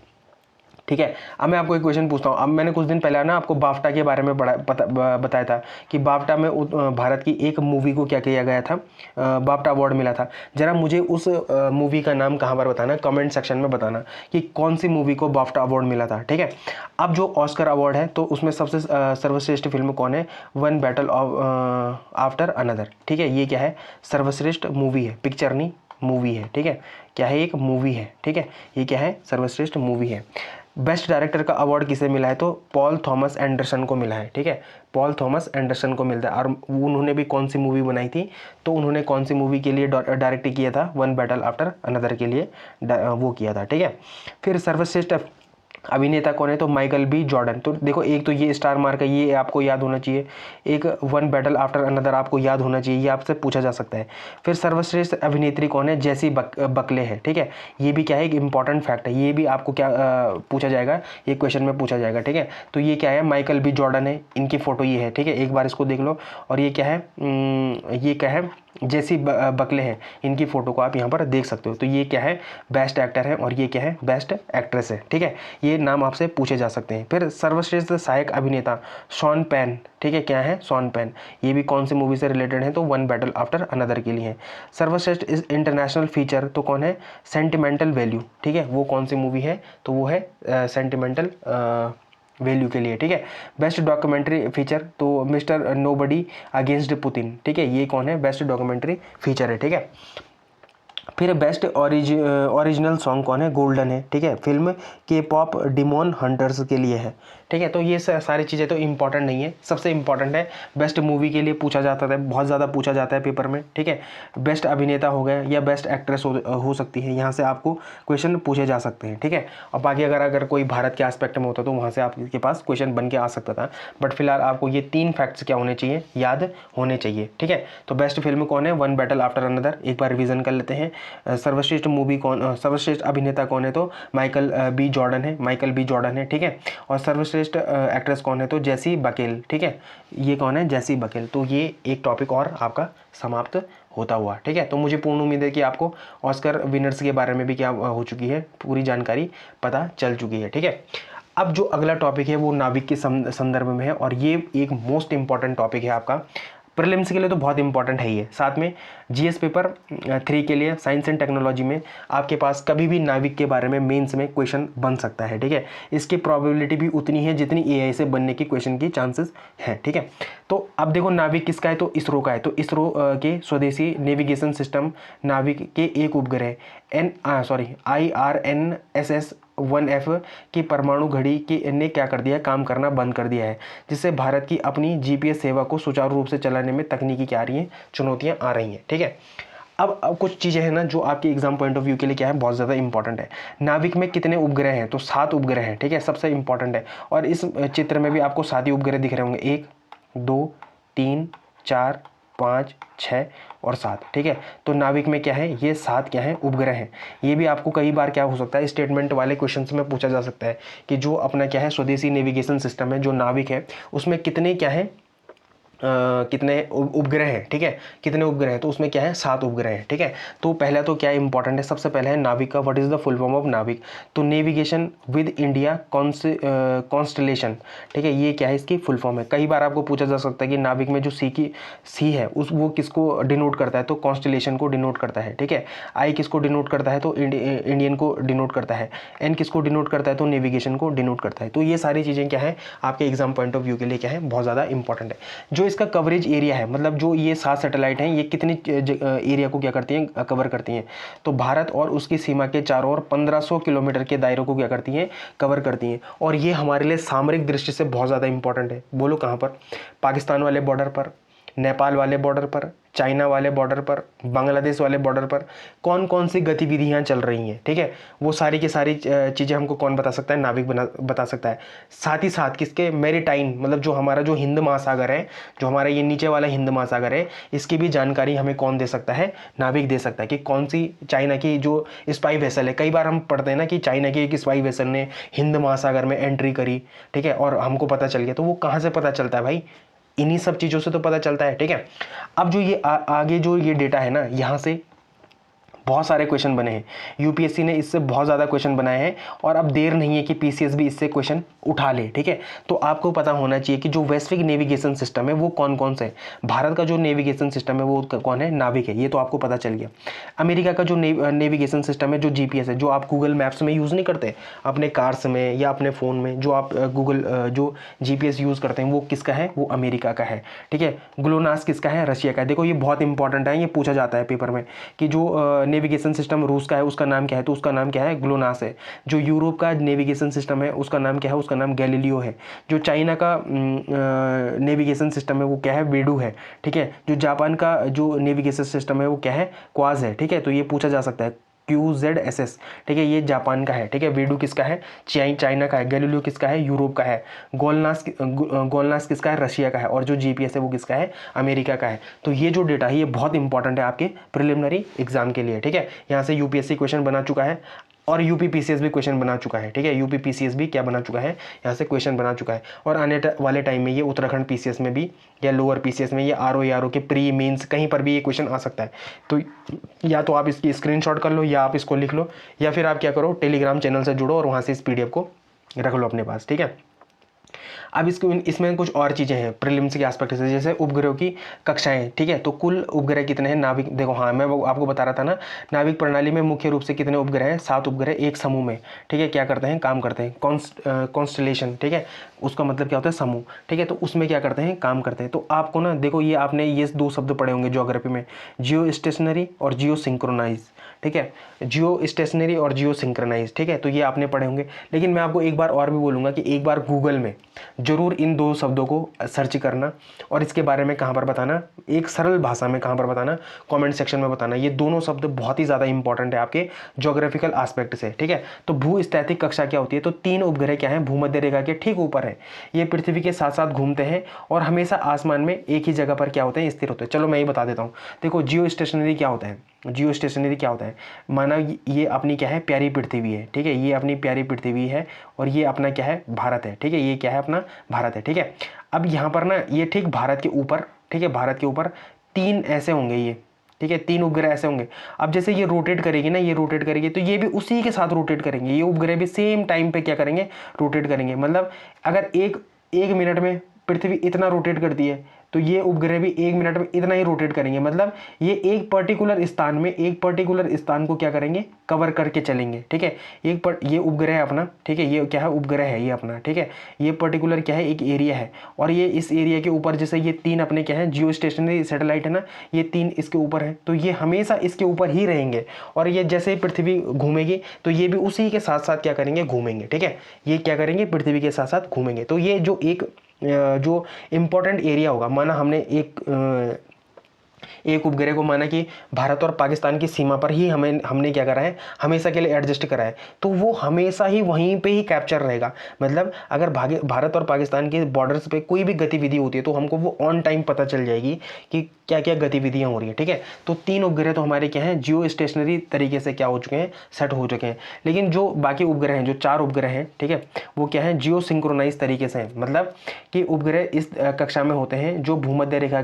ठीक है, अब मैं आपको एक क्वेश्चन पूछता हूँ। अब मैंने कुछ दिन पहले ना आपको बाफ्टा के बारे में बताया था कि बाफ्टा में भारत की एक मूवी को क्या किया गया था, बाफ्टा अवार्ड मिला था। ज़रा मुझे उस मूवी का नाम कहाँ पर बताना, कमेंट सेक्शन में बताना कि कौन सी मूवी को बाफ्टा अवार्ड मिला था। ठीक है, अब जो ऑस्कर अवार्ड है तो उसमें सबसे सर्वश्रेष्ठ फिल्म कौन है, वन बैटल आफ्टर अनदर। ठीक है, ये क्या है, सर्वश्रेष्ठ मूवी है, पिक्चर नहीं, मूवी है। ठीक है, क्या है, एक मूवी है। ठीक है, ये क्या है, सर्वश्रेष्ठ मूवी है। बेस्ट डायरेक्टर का अवार्ड किसे मिला है, तो पॉल थॉमस एंडरसन को मिला है। ठीक है, पॉल थॉमस एंडरसन को मिलता है। और उन्होंने भी कौन सी मूवी बनाई थी, तो उन्होंने कौन सी मूवी के लिए डायरेक्ट किया था, वन बैटल आफ्टर अनदर के लिए वो किया था। ठीक है, फिर सर्वश्रेष्ठ अभिनेता कौन है, तो माइकल B. जॉर्डन। तो देखो, एक तो ये स्टार मार्क है, ये आपको याद होना चाहिए। एक वन बैटल आफ्टर अनदर आपको याद होना चाहिए, ये आपसे पूछा जा सकता है। फिर सर्वश्रेष्ठ अभिनेत्री कौन है, जेसी बकले है। ठीक है, ये भी क्या है, एक इंपॉर्टेंट फैक्ट है, ये भी आपको क्या पूछा जाएगा, ये क्वेश्चन में पूछा जाएगा। ठीक है, तो ये क्या है, माइकल B. जॉर्डन है, इनकी फोटो ये है। ठीक है, एक बार इसको देख लो। और ये क्या है, ये क्या है, जेसी बकले हैं, इनकी फ़ोटो को आप यहाँ पर देख सकते हो। तो ये क्या है, बेस्ट एक्टर है, और ये क्या है, बेस्ट एक्ट्रेस है। ठीक है, ये नाम आपसे पूछे जा सकते हैं। फिर सर्वश्रेष्ठ सहायक अभिनेता शॉन पेन। ठीक है, क्या है, शॉन पेन, ये भी कौन सी मूवी से रिलेटेड है, तो वन बैटल आफ्टर अनदर के लिए है। सर्वश्रेष्ठ इंटरनेशनल फीचर तो कौन है, सेंटिमेंटल वैल्यू। ठीक है, वो कौन सी मूवी है, तो वो है सेंटिमेंटल वैल्यू के लिए। ठीक है, बेस्ट डॉक्यूमेंट्री फीचर तो मिस्टर नोबडी अगेंस्ट पुतिन। ठीक है, ये कौन है, बेस्ट डॉक्यूमेंट्री फीचर है। ठीक है, फिर बेस्ट ओरिजिनल सॉन्ग कौन है, गोल्डन है। ठीक है, फिल्म के पॉप डिमोन हंटर्स के लिए है। ठीक है। तो ये सारी चीज़ें तो इंपॉर्टेंट नहीं है। सबसे इंपॉर्टेंट है बेस्ट मूवी के लिए पूछा जाता है, बहुत ज़्यादा पूछा जाता है पेपर में, ठीक है। बेस्ट अभिनेता हो गया या बेस्ट एक्ट्रेस हो सकती है, यहाँ से आपको क्वेश्चन पूछे जा सकते हैं, ठीक है। और बाकी अगर कोई भारत के एस्पेक्ट में होता तो वहाँ से आपके पास क्वेश्चन बन के आ सकता था। बट फिलहाल आपको ये 3 फैक्ट्स क्या होने चाहिए, याद होने चाहिए, ठीक है। तो बेस्ट फिल्म कौन है, वन बैटल आफ्टर अनदर, एक बार रिवीजन कर लेते हैं। सर्वश्रेष्ठ मूवी कौन, सर्वश्रेष्ठ अभिनेता कौन है, तो माइकल बी जॉर्डन है, ठीक है। और सर्वश्रेष्ठ एक्ट्रेस कौन है, तो जेसी बकेल, ठीक है। ये कौन है, जेसी बकेल। तो ये एक टॉपिक और आपका समाप्त होता हुआ, ठीक है। तो मुझे पूर्ण उम्मीद है कि आपको ऑस्कर विनर्स के बारे में भी क्या हो चुकी है, पूरी जानकारी पता चल चुकी है, ठीक है। अब जो अगला टॉपिक है वो नाविक के संदर्भ में है, और ये एक मोस्ट इंपॉर्टेंट टॉपिक है आपका प्रीलिम्स के लिए, तो बहुत इंपॉर्टेंट है ये। साथ में जीएस पेपर 3 के लिए साइंस एंड टेक्नोलॉजी में आपके पास कभी भी नाविक के बारे में मेंस में क्वेश्चन बन सकता है, ठीक है। इसकी प्रोबेबिलिटी भी उतनी है जितनी एआई से बनने की क्वेश्चन की चांसेस हैं, ठीक है। तो अब देखो नाविक किसका है, तो इसरो का है। तो इसरो के स्वदेशी नेविगेशन सिस्टम नाविक के एक उपग्रह IRNSS-1F की परमाणु घड़ी के ने क्या कर दिया, काम करना बंद कर दिया है, जिससे भारत की अपनी जीपीएस सेवा को सुचारू रूप से चलाने में तकनीकी क्या आ रही हैं, चुनौतियां आ रही हैं, ठीक है। अब कुछ चीज़ें हैं ना जो आपके एग्जाम पॉइंट ऑफ व्यू के लिए क्या है, बहुत ज़्यादा इंपॉर्टेंट है। नाविक में कितने उपग्रह हैं, तो 7 उपग्रह हैं, ठीक है, सबसे इंपॉर्टेंट है। और इस चित्र में भी आपको 7 ही उपग्रह दिख रहे होंगे, 1 2 3 4 5 6 और 7, ठीक है। तो नाविक में क्या है, ये 7 क्या है, उपग्रह हैं। ये भी आपको कई बार क्या हो सकता है, स्टेटमेंट वाले क्वेश्चंस में पूछा जा सकता है कि जो अपना क्या है स्वदेशी नेविगेशन सिस्टम है, जो नाविक है, उसमें कितने क्या है, कितने उपग्रह हैं, ठीक है, कितने उपग्रह हैं, तो उसमें क्या है, 7 उपग्रह हैं, ठीक है। तो पहला तो क्या इंपॉर्टेंट है, सबसे पहले है नाविक का what is the full form of नाविक, तो नेविगेशन विद इंडिया कॉन्स्टलेशन, ठीक है। ये क्या है, इसकी फुल फॉर्म है। कई बार आपको पूछा जा सकता है कि नाविक में जो सी है वो किसको डिनोट करता है, तो कॉन्स्टलेशन को डिनोट करता है, ठीक है। आई किसको डिनोट करता है, तो इंडियन को डिनोट करता है। एन किसको डिनोट करता है, तो नेविगेशन को डिनोट करता है। तो ये सारी चीज़ें क्या है आपके एग्जाम पॉइंट ऑफ व्यू के लिए क्या है, बहुत ज़्यादा इंपॉर्टेंट है। जो इसका कवरेज एरिया है, मतलब जो ये 7 सैटेलाइट हैं, ये कितनी एरिया को क्या करती हैं, कवर करती हैं, तो भारत और उसकी सीमा के चारों ओर 1500 किलोमीटर के दायरों को क्या करती हैं, कवर करती हैं। और ये हमारे लिए सामरिक दृष्टि से बहुत ज़्यादा इंपॉर्टेंट है। बोलो कहाँ पर, पाकिस्तान वाले बॉर्डर पर, नेपाल वाले बॉर्डर पर, चाइना वाले बॉर्डर पर, बांग्लादेश वाले बॉर्डर पर कौन कौन सी गतिविधियां चल रही हैं, ठीक है। वो सारी की सारी चीज़ें हमको कौन बता सकता है, नाविक बता सकता है। साथ ही साथ किसके, मैरीटाइम, मतलब जो हमारा जो हिंद महासागर है, जो हमारा ये नीचे वाला हिंद महासागर है, इसकी भी जानकारी हमें कौन दे सकता है, नाविक दे सकता है कि कौन सी चाइना की जो स्पाई वेसल है। कई बार हम पढ़ते हैं ना कि चाइना की एक स्पाई वेसल ने हिंद महासागर में एंट्री करी, ठीक है, और हमको पता चल गया। तो वो कहाँ से पता चलता है भाई, इन्हीं सब चीज़ों से तो पता चलता है, ठीक है। अब जो ये आगे जो ये डेटा है ना, यहाँ से बहुत सारे क्वेश्चन बने हैं, यूपीएससी ने इससे बहुत ज़्यादा क्वेश्चन बनाए हैं, और अब देर नहीं है कि पीसीएस भी इससे क्वेश्चन उठा ले, ठीक है। तो आपको पता होना चाहिए कि जो वैश्विक नेविगेशन सिस्टम है वो कौन कौन से है। भारत का जो नेविगेशन सिस्टम है वो कौन है, नाविक है, ये तो आपको पता चल गया। अमेरिका का जो नेविगेशन सिस्टम है, जो जीपीएस है, जो आप गूगल मैप्स में यूज़ नहीं करते अपने कार्स में या अपने फ़ोन में, जो आप जो जीपीएस यूज़ करते हैं वो किसका है, वो अमेरिका का है, ठीक है। ग्लोनास किसका है, रशिया का है। देखो ये बहुत इंपॉर्टेंट है, ये पूछा जाता है पेपर में कि जो नेविगेशन सिस्टम रूस का है उसका नाम क्या है, तो उसका नाम क्या है, ग्लोनास है। जो यूरोप का नेविगेशन सिस्टम है उसका नाम क्या है, उसका नाम गैलीलियो है। जो चाइना का नेविगेशन सिस्टम है वो क्या है, वेडू है, ठीक है। जो जापान का जो नेविगेशन सिस्टम है वो क्या है, क्वाज है, ठीक है। तो ये पूछा जा सकता है, QZSS, ठीक है, ये जापान का है, ठीक है। वेडू किसका है, चाइना का है। गैलीलियो किसका है, यूरोप का है। गोलनास किसका है, रशिया का है। और जो जीपीएस है वो किसका है, अमेरिका का है। तो ये जो डेटा है ये बहुत इंपॉर्टेंट है आपके प्रिलिमिनरी एग्जाम के लिए, ठीक है। यहाँ से यूपीएससी क्वेश्चन बना चुका है और यूपी पीसीएस भी क्वेश्चन बना चुका है, ठीक है। यूपी पीसीएस भी क्या बना चुका है, यहाँ से क्वेश्चन बना चुका है। और आने वाले टाइम में ये उत्तराखंड पीसीएस में भी या लोअर पीसीएस में, ये आरओ ARO के प्री मेंस कहीं पर भी ये क्वेश्चन आ सकता है। तो या तो आप इसकी स्क्रीनशॉट कर लो या आप इसको लिख लो, या फिर आप क्या करो, टेलीग्राम चैनल से जुड़ो और वहाँ से इस PDF को रख लो अपने पास, ठीक है। अब इसमें कुछ और चीज़ें हैं प्रीलिम्स के एस्पेक्ट से, जैसे उपग्रहों की कक्षाएं, ठीक है। तो कुल उपग्रह कितने हैं नाभिक, देखो हाँ मैं आपको बता रहा था ना, नाभिक प्रणाली में मुख्य रूप से कितने उपग्रह हैं, 7 उपग्रह एक समूह में, ठीक है, क्या करते हैं, काम करते हैं। कॉन्स्टलेशन, ठीक है, उसका मतलब क्या होता है, समूह, ठीक है। तो उसमें क्या करते हैं, काम करते हैं। तो आपको ना देखो, ये आपने ये 2 शब्द पढ़े होंगे ज्योग्राफी में, जियो स्टेशनरी और जियो सिंक्रोनाइज, ठीक है, जियो स्टेशनरी और जियो सिंक्रोनाइज, ठीक है। तो ये आपने पढ़े होंगे। लेकिन मैं आपको एक बार और भी बोलूँगा कि एक बार गूगल में जरूर इन 2 शब्दों को सर्च करना और इसके बारे में कहाँ पर बताना, एक सरल भाषा में कहाँ पर बताना, कमेंट सेक्शन में बताना। ये दोनों शब्द बहुत ही ज़्यादा इंपॉर्टेंट है आपके ज्योग्राफिकल एस्पेक्ट से, ठीक है। तो भूस्थैतिक कक्षा क्या होती है, तो 3 उपग्रह क्या है, भूमध्य रेखा के ठीक ऊपर है, ये पृथ्वी के साथ साथ घूमते हैं और हमेशा आसमान में एक ही जगह पर क्या होते हैं, स्थिर होते हैं। चलो मैं ये बता देता हूँ। देखो जियो स्टेशनरी क्या होता है, जियो स्टेशनरी क्या होता है, माना ये अपनी क्या है, प्यारी पृथ्वी है, ठीक है, ये अपनी प्यारी पृथ्वी है और ये अपना क्या है, भारत है, ठीक है, ये क्या है, अपना भारत है, ठीक है। अब यहाँ पर ना ये ठीक भारत के ऊपर, ठीक है, भारत के ऊपर 3 ऐसे होंगे ये, ठीक है, 3 उपग्रह ऐसे होंगे। अब जैसे ये रोटेट करेगी ना, ये रोटेट करेगी तो ये भी उसी के साथ रोटेट करेंगे, ये उपग्रह भी सेम टाइम पे क्या करेंगे, रोटेट करेंगे। मतलब अगर एक मिनट में पृथ्वी इतना रोटेट करती है तो ये उपग्रह भी 1 मिनट में इतना ही रोटेट करेंगे। मतलब ये एक पर्टिकुलर स्थान में, एक पर्टिकुलर स्थान को क्या करेंगे, कवर करके चलेंगे, ठीक है। ये उपग्रह है अपना, ठीक है, ये क्या है, उपग्रह है ये अपना, ठीक है, ये पर्टिकुलर क्या है, एक एरिया है और ये इस एरिया के ऊपर, जैसे ये 3 अपने क्या है, जियो स्टेशनरी सैटेलाइट है ना, ये 3 इसके ऊपर है, तो ये हमेशा इसके ऊपर ही रहेंगे और ये जैसे ही पृथ्वी घूमेगी तो ये भी उसी के साथ साथ क्या करेंगे, घूमेंगे, ठीक है, ये क्या करेंगे, पृथ्वी के साथ साथ घूमेंगे। तो ये जो इम्पोर्टेंट एरिया होगा, माना हमने एक उपग्रह को माना कि भारत और पाकिस्तान की सीमा पर ही हमने क्या करा है, हमेशा के लिए एडजस्ट करा है, तो वो हमेशा ही वहीं पे ही कैप्चर रहेगा। मतलब अगर भारत और पाकिस्तान के बॉर्डर्स पे कोई भी गतिविधि होती है तो हमको वो ऑन टाइम पता चल जाएगी कि क्या क्या गतिविधियां हो रही है, ठीक है। तो 3 उपग्रह तो हमारे क्या हैं, जियो स्टेशनरी तरीके से क्या हो चुके हैं, सेट हो चुके हैं। लेकिन जो बाकी उपग्रह हैं, जो 4 उपग्रह हैं, ठीक है, वो क्या है, जियो सिंक्रोनाइज तरीके से हैं। मतलब कि उपग्रह इस कक्षा में होते हैं जो भूमध्य रेखा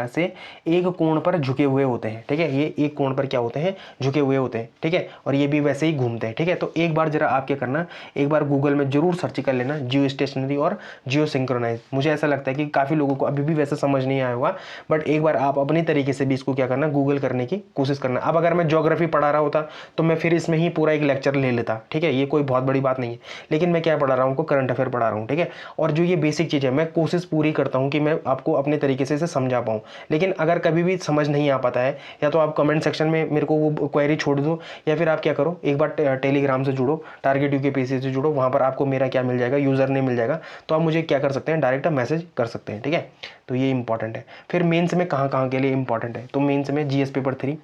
से एक कोण पर झुके हुए होते हैं, ठीक है, ये एक कोण पर क्या होते हैं, झुके हुए होते हैं, ठीक है, और ये भी वैसे ही घूमते हैं, ठीक है। तो एक बार जरा आप क्या करना, एक बार गूगल में जरूर सर्च कर लेना जियो स्टेशनरी और जियो सिंक्रोनाइज। मुझे ऐसा लगता है कि काफ़ी लोगों को अभी भी वैसे समझ नहीं आया होगा, बट एक बार आप अपनी तरीके से भी इसको क्या करना, गूगल करने की कोशिश करना। अब अगर मैं ज्योग्राफी पढ़ा रहा होता तो मैं फिर इसमें ही पूरा एक लेक्चर ले लेता, ठीक है, ये कोई बहुत बड़ी बात नहीं है। लेकिन मैं क्या पढ़ा रहा हूँ, करंट अफेयर पढ़ा रहा हूँ, ठीक है। और जो ये बेसिक चीज़ है, मैं कोशिश पूरी करता हूँ कि मैं आपको अपने तरीके से इसे समझा पाऊँ। लेकिन अगर कभी भी समझ नहीं आ पाता है, या तो आप कमेंट सेक्शन में मेरे को वो क्वेरी छोड़ दो, या फिर आप क्या करो, एक बार टेलीग्राम से जुड़ो, टारगेट यूकेपीएससी से जुड़ो, वहाँ पर आपको मेरा क्या मिल जाएगा, यूज़र नेम मिल जाएगा, तो आप मुझे क्या कर सकते हैं, डायरेक्ट मैसेज कर सकते हैं, ठीक है। तो ये इंपॉर्टेंट है। फिर मेंस में कहाँ कहाँ के लिए इंपॉर्टेंट है, तो मेंस में जीएस पेपर 3,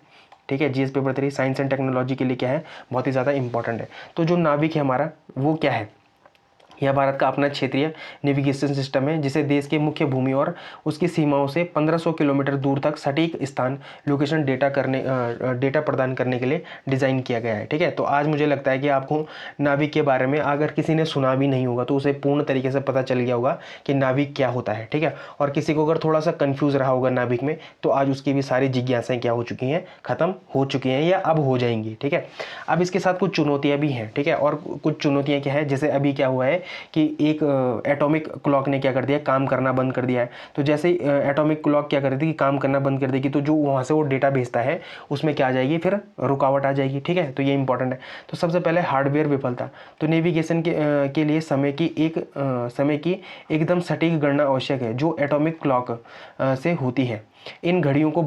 ठीक है, GS paper 3 science and technology के लिए क्या है, बहुत ही ज़्यादा इंपॉर्टेंट है। तो जो नाविक है हमारा, वो क्या है, यह भारत का अपना क्षेत्रीय नेविगेशन सिस्टम है जिसे देश के मुख्य भूमि और उसकी सीमाओं से 1500 किलोमीटर दूर तक सटीक स्थान लोकेशन डेटा प्रदान करने के लिए डिज़ाइन किया गया है, ठीक है। तो आज मुझे लगता है कि आपको नाविक के बारे में अगर किसी ने सुना भी नहीं होगा तो उसे पूर्ण तरीके से पता चल गया होगा कि नाविक क्या होता है, ठीक है। और किसी को अगर थोड़ा सा कन्फ्यूज रहा होगा नाविक में, तो आज उसकी भी सारी जिज्ञासाएँ क्या हो चुकी हैं, ख़त्म हो चुकी हैं या अब हो जाएंगी, ठीक है। अब इसके साथ कुछ चुनौतियाँ भी हैं, ठीक है। और कुछ चुनौतियाँ क्या है, जैसे अभी क्या हुआ है कि एक एटॉमिक क्लॉक ने क्या कर दिया, काम करना बंद कर दिया है। तो जैसे एटॉमिक क्लॉक क्या कर देगी, काम करना बंद कर देगी, तो जो वहाँ से वो डेटा भेजता है उसमें क्या आ जाएगी, फिर रुकावट आ जाएगी, ठीक है। तो ये इंपॉर्टेंट है। तो सबसे पहले हार्डवेयर विफलता, तो नेविगेशन के लिए समय की एकदम सटीक गणना आवश्यक है जो एटॉमिक क्लॉक से होती है। इन घड़ियों का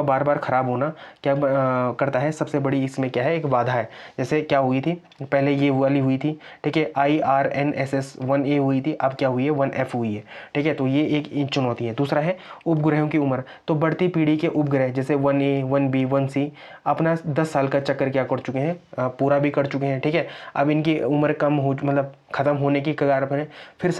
बार बार ख़राब होना क्या करता है, सबसे बड़ी इसमें क्या है, एक बाधा है। जैसे क्या हुई थी, पहले ये वाली हुई थी, ठीक है, IRNSS 1A हुई थी, अब क्या हुई है, 1F हुई है, ठीक है। तो ये एक चुनौती है। दूसरा है उपग्रहों की उम्र, तो बढ़ती पीढ़ी के उपग्रह जैसे 1A 1B 1C अपना 10 साल का चक्कर क्या कर चुके हैं, पूरा भी कर चुके हैं, ठीक है। अब इनकी उम्र कम हो, मतलब ख़त्म होने की कगार पर है। फिर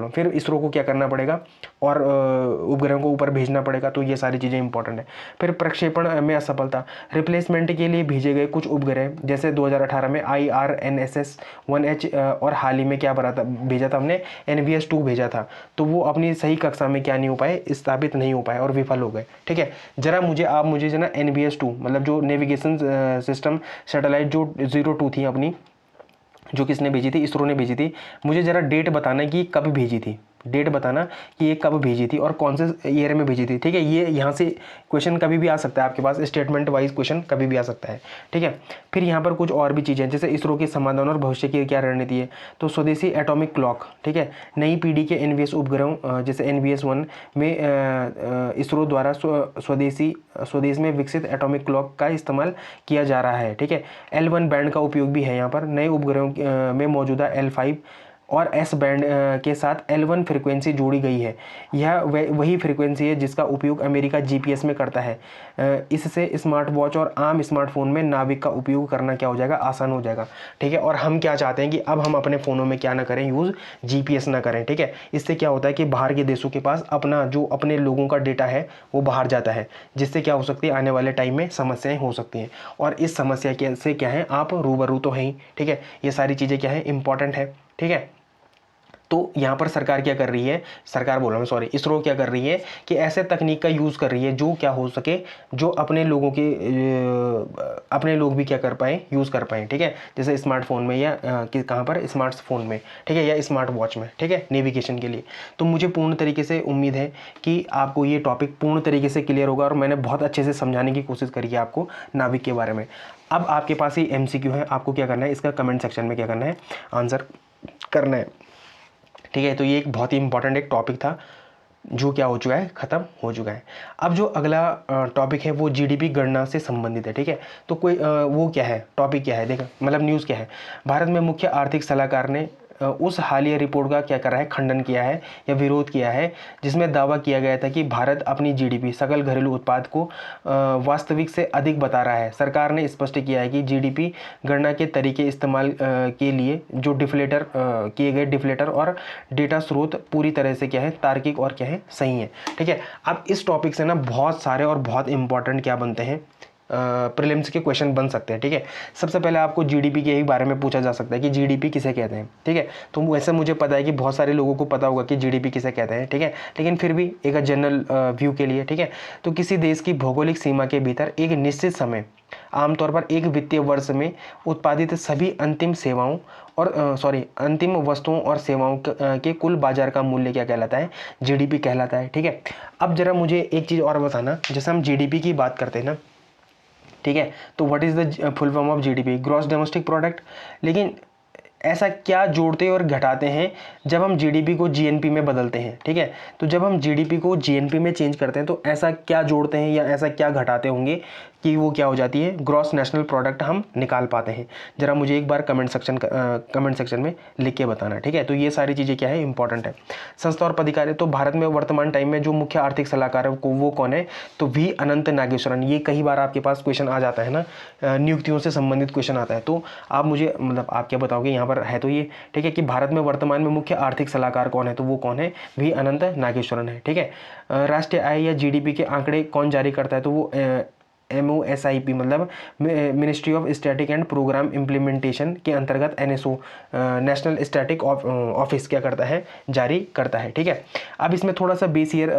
फिर इसरो को क्या करना पड़ेगा, और उपग्रहों को ऊपर भेजना पड़ेगा। तो ये सारी चीज़ें इंपॉर्टेंट है। फिर प्रक्षेपण में असफलता, रिप्लेसमेंट के लिए भेजे गए कुछ उपग्रह जैसे 2018 में IRNSS 1H और हाल ही में क्या भेजा था हमने, NVS 2 भेजा था, तो वो अपनी सही कक्षा में क्या नहीं हो पाए, स्थापित नहीं हो पाए और विफल हो गए, ठीक है। जरा मुझे जो ना NVS 2 मतलब जो नेविगेशन सिस्टम सैटेलाइट जो 02 थी अपनी, जो किसने भेजी थी, इसरो ने भेजी थी। मुझे ज़रा डेट बताना कि कब भेजी थी, डेट बताना कि ये कब भेजी थी और कौन से ईयर में भेजी थी, ठीक है। ये यहाँ से क्वेश्चन कभी भी आ सकता है आपके पास, स्टेटमेंट वाइज क्वेश्चन कभी भी आ सकता है, ठीक है। फिर यहाँ पर कुछ और भी चीज़ें हैं, जैसे इसरो के समाधान और भविष्य की क्या रणनीति है। तो स्वदेशी एटॉमिक क्लॉक, ठीक है, नई पीढ़ी के NVS उपग्रहों जैसे NVS-1 में इसरो द्वारा स्वदेश में विकसित एटॉमिक क्लॉक का इस्तेमाल किया जा रहा है, ठीक है। L1 बैंड का उपयोग भी है यहाँ पर। नए उपग्रहों में मौजूदा L5 और S बैंड के साथ L1 फ्रिक्वेंसी जोड़ी गई है। यह वही फ्रिक्वेंसी है जिसका उपयोग अमेरिका GPS में करता है। इससे स्मार्ट वॉच और आम स्मार्टफोन में नाविक का उपयोग करना क्या हो जाएगा, आसान हो जाएगा, ठीक है। और हम क्या चाहते हैं कि अब हम अपने फ़ोनों में क्या ना करें, यूज़ GPS ना करें, ठीक है। इससे क्या होता है कि बाहर के देशों के पास अपना जो अपने लोगों का डेटा है वो बाहर जाता है, जिससे क्या हो सकती है, आने वाले टाइम में समस्याएं हो सकती हैं। और इस समस्या से क्या है, आप रूबरू तो हैं ही, ठीक है। ये सारी चीज़ें क्या है, इंपॉर्टेंट है, ठीक है। तो यहाँ पर सरकार क्या कर रही है, सरकार बोल रहा हूँ सॉरी, इसरो क्या कर रही है कि ऐसे तकनीक का यूज़ कर रही है जो क्या हो सके, जो अपने लोगों के अपने लोग भी क्या कर पाएँ, यूज़ कर पाएँ, ठीक है। जैसे स्मार्टफोन में या कहाँ पर, स्मार्टफोन में, ठीक है, या स्मार्ट वॉच में, ठीक है, नेविगेशन के लिए। तो मुझे पूर्ण तरीके से उम्मीद है कि आपको ये टॉपिक पूर्ण तरीके से क्लियर होगा और मैंने बहुत अच्छे से समझाने की कोशिश करी है आपको नाविक के बारे में। अब आपके पास ये MCQ है, आपको क्या करना है, इसका कमेंट सेक्शन में क्या करना है, आंसर करना है, ठीक है। तो ये एक बहुत ही इंपॉर्टेंट एक टॉपिक था जो क्या हो चुका है, ख़त्म हो चुका है। अब जो अगला टॉपिक है वो GDP गणना से संबंधित है, ठीक है। तो कोई वो क्या है, टॉपिक क्या है, देखा मतलब न्यूज़ क्या है। भारत में मुख्य आर्थिक सलाहकार ने उस हालिया रिपोर्ट का क्या करा है, खंडन किया है या विरोध किया है, जिसमें दावा किया गया था कि भारत अपनी GDP सकल घरेलू उत्पाद को वास्तविक से अधिक बता रहा है। सरकार ने स्पष्ट किया है कि GDP गणना के तरीके इस्तेमाल के लिए जो किए गए डिफलेटर और डेटा स्रोत पूरी तरह से क्या है, तार्किक और क्या है, सही है, ठीक है। अब इस टॉपिक से ना बहुत सारे और बहुत इंपॉर्टेंट क्या बनते हैं, प्रीलिम्स के क्वेश्चन बन सकते हैं, ठीक है। सबसे पहले आपको GDP के ही बारे में पूछा जा सकता है कि GDP किसे कहते हैं, ठीक है। तो वैसे मुझे पता है कि बहुत सारे लोगों को पता होगा कि GDP किसे कहते हैं, ठीक है, लेकिन फिर भी एक जनरल व्यू के लिए, ठीक है। तो किसी देश की भौगोलिक सीमा के भीतर एक निश्चित समय, आमतौर पर एक वित्तीय वर्ष में उत्पादित सभी अंतिम सेवाओं और अंतिम वस्तुओं और सेवाओं के कुल बाजार का मूल्य क्या कहलाता है, GDP कहलाता है, ठीक है। अब जरा मुझे एक चीज़ और बताना, जैसे हम GDP की बात करते हैं ना, ठीक है, तो what is the full form of GDP, gross domestic product. लेकिन ऐसा क्या जोड़ते और घटाते हैं जब हम GDP को GNP में बदलते हैं, ठीक है। तो जब हम GDP को GNP में चेंज करते हैं तो ऐसा क्या जोड़ते हैं या ऐसा क्या घटाते होंगे कि वो क्या हो जाती है, ग्रॉस नेशनल प्रोडक्ट हम निकाल पाते हैं। जरा मुझे एक बार कमेंट सेक्शन में लिख के बताना, ठीक है। तो ये सारी चीज़ें क्या है, इंपॉर्टेंट है। संस्था और पदाधिकारी, तो भारत में वर्तमान टाइम में जो मुख्य आर्थिक सलाहकार है वो कौन है, तो V अनंत नागेश्वरन। ये कई बार आपके पास क्वेश्चन आ जाता है ना, नियुक्तियों से संबंधित क्वेश्चन आता है। तो आप मुझे मतलब आप क्या बताओगे, यहाँ पर है तो ये, ठीक है, कि भारत में वर्तमान में मुख्य आर्थिक सलाहकार कौन है, तो वो कौन है, V अनंत नागेश्वरन है, ठीक है। राष्ट्रीय आय या GDP के आंकड़े कौन जारी करता है, तो वो MOSIP मतलब ministry of static and programme implementation के अंतर्गत NSO नेशनल स्टैटिक ऑफिस क्या करता है, जारी करता है, ठीक है। अब इसमें थोड़ा सा बेस ईयर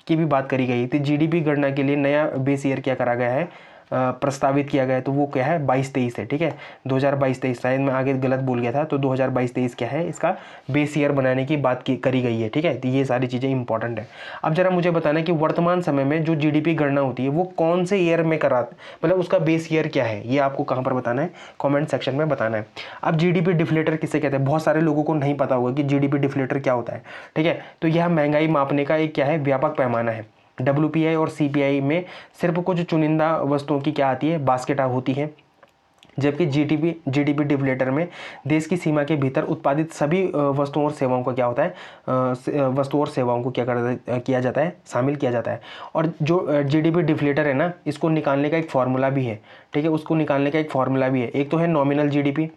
की भी बात करी गई थी। GDP गणना के लिए नया बेस ईयर क्या करा गया है, प्रस्तावित किया गया है, तो वो क्या है, 22-23 है, ठीक है। 2022-23, शायद मैं आगे गलत बोल गया था, तो 2022-23 क्या है, इसका बेस ईयर बनाने की बात करी गई है, ठीक है। तो ये सारी चीज़ें इंपॉर्टेंट है। अब जरा मुझे बताना कि वर्तमान समय में जो GDP गणना होती है वो कौन से ईयर में मतलब उसका बेस ईयर क्या है, ये आपको कहाँ पर बताना है, कॉमेंट सेक्शन में बताना है। अब GDP डिफ्लेटर किसे कहते हैं, बहुत सारे लोगों को नहीं पता होगा कि GDP डिफ्लेटर क्या होता है, ठीक है। तो यह महंगाई मापने का एक क्या है, व्यापक पैमाना है। WPI और CPI में सिर्फ कुछ चुनिंदा वस्तुओं की क्या आती है, बास्केट होती है, जबकि GDP डिफ्लेटर में देश की सीमा के भीतर उत्पादित सभी वस्तुओं और सेवाओं का क्या होता है, वस्तुओं और सेवाओं को क्या किया जाता है, शामिल किया जाता है। और जो GDP डिफ्लेटर है ना, इसको निकालने का एक फार्मूला भी है, ठीक है, उसको निकालने का एक फार्मूला भी है। एक तो है नॉमिनल GDP,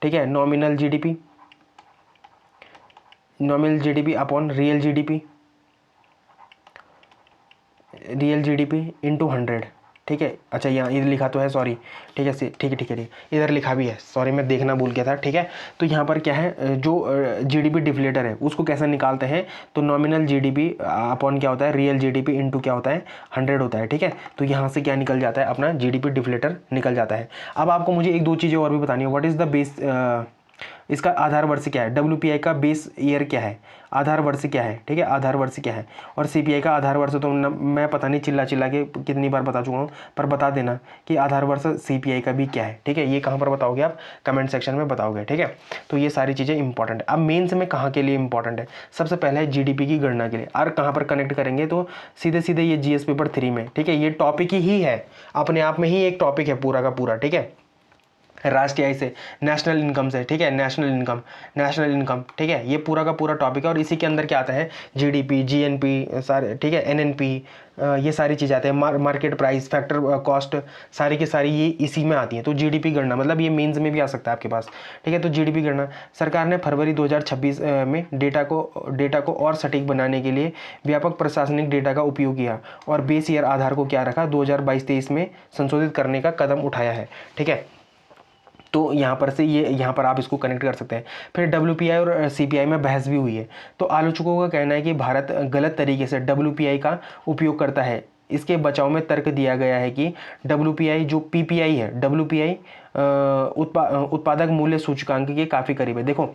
ठीक है, nominal GDP upon real GDP into 100, ठीक है। अच्छा यहाँ इधर लिखा तो है, सॉरी, ठीक है, ठीक है, इधर लिखा भी है, सॉरी मैं देखना भूल गया था, ठीक है। तो यहाँ पर क्या है, जो जीडीपी डिफ्लेटर है उसको कैसे निकालते हैं, तो नॉमिनल जीडीपी अपॉन क्या होता है, रियल जीडीपी इनटू क्या होता है, 100 होता है, ठीक है। तो यहाँ से क्या निकल जाता है, अपना जीडीपी डिफ्लेटर निकल जाता है। अब आपको मुझे एक दो चीज़ें और भी बतानी है। व्हाट इज़ द बेस, इसका आधार वर्ष क्या है, WPI का बेस ईयर क्या है, आधार वर्ष क्या है, ठीक है, आधार वर्ष क्या है। और CPI का आधार वर्ष तो मैं पता नहीं चिल्ला चिल्ला के कितनी बार बता चुका हूँ, पर बता देना कि आधार वर्ष CPI का भी क्या है, ठीक है। ये कहाँ पर बताओगे आप, कमेंट सेक्शन में बताओगे, ठीक है। तो ये सारी चीज़ें इंपॉर्टेंट है। अब मेन्स में कहाँ के लिए इंपॉर्टेंट है, सबसे पहले है GDP की गणना के लिए। और कहाँ पर कनेक्ट करेंगे, तो सीधे सीधे ये GS पेपर 3 में, ठीक है। ये टॉपिक ही है, अपने आप में ही एक टॉपिक है पूरा का पूरा, ठीक है। राष्ट्रीय आय से, नेशनल इनकम से, ठीक है, नेशनल इनकम, ठीक है। ये पूरा का पूरा टॉपिक है और इसी के अंदर क्या आता है, GDP, GNP सारे, ठीक है, NNP, ये सारी चीज़ें आते हैं, मार्केट प्राइस, फैक्टर कॉस्ट, सारी की सारी ये इसी में आती हैं। तो GDP गणना मतलब ये मेंस में भी आ सकता है आपके पास, ठीक है। तो GDP गणना सरकार ने फरवरी 2026 में डेटा को और सटीक बनाने के लिए व्यापक प्रशासनिक डेटा का उपयोग किया और बेस ईयर आधार को क्या रखा, 2022-23 में संशोधित करने का कदम उठाया है, ठीक है। तो यहाँ पर से ये यहाँ पर आप इसको कनेक्ट कर सकते हैं। फिर WPI और CPI में बहस भी हुई है। तो आलोचकों का कहना है कि भारत गलत तरीके से WPI का उपयोग करता है। इसके बचाव में तर्क दिया गया है कि WPI जो PPI है, WPI उत्पादक मूल्य सूचकांक के काफ़ी करीब है। देखो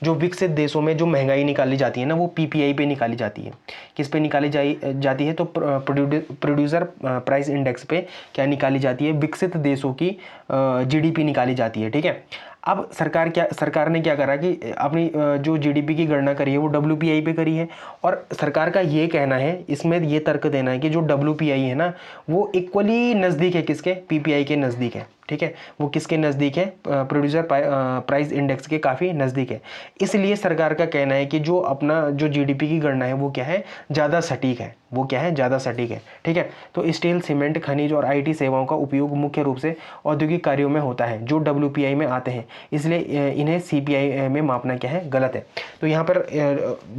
जो विकसित देशों में जो महंगाई निकाली जाती है ना, वो PPI पे निकाली जाती है। किस पे निकाली जाती है, तो प्रोड्यूसर प्राइस इंडेक्स पे क्या निकाली जाती है, विकसित देशों की GDP निकाली जाती है, ठीक है। अब सरकार ने क्या करा कि अपनी जो GDP की गणना करी है वो WPI पे करी है। और सरकार का ये कहना है, इसमें ये तर्क देना है कि जो WPI है ना, वो इक्वली नज़दीक है किसके, PPI के नज़दीक है, ठीक है। वो किसके नज़दीक है, प्रोड्यूसर प्राइस इंडेक्स के काफ़ी नज़दीक है। इसलिए सरकार का कहना है कि जो अपना जो GDP की गणना है वो क्या है, ज़्यादा सटीक है, वो क्या है, ज़्यादा सटीक है, ठीक है। तो स्टील, सीमेंट, खनिज और IT सेवाओं का उपयोग मुख्य रूप से औद्योगिक कार्यों में होता है जो WPI में आते हैं, इसलिए इन्हें CPI में मापना क्या है, गलत है। तो यहाँ पर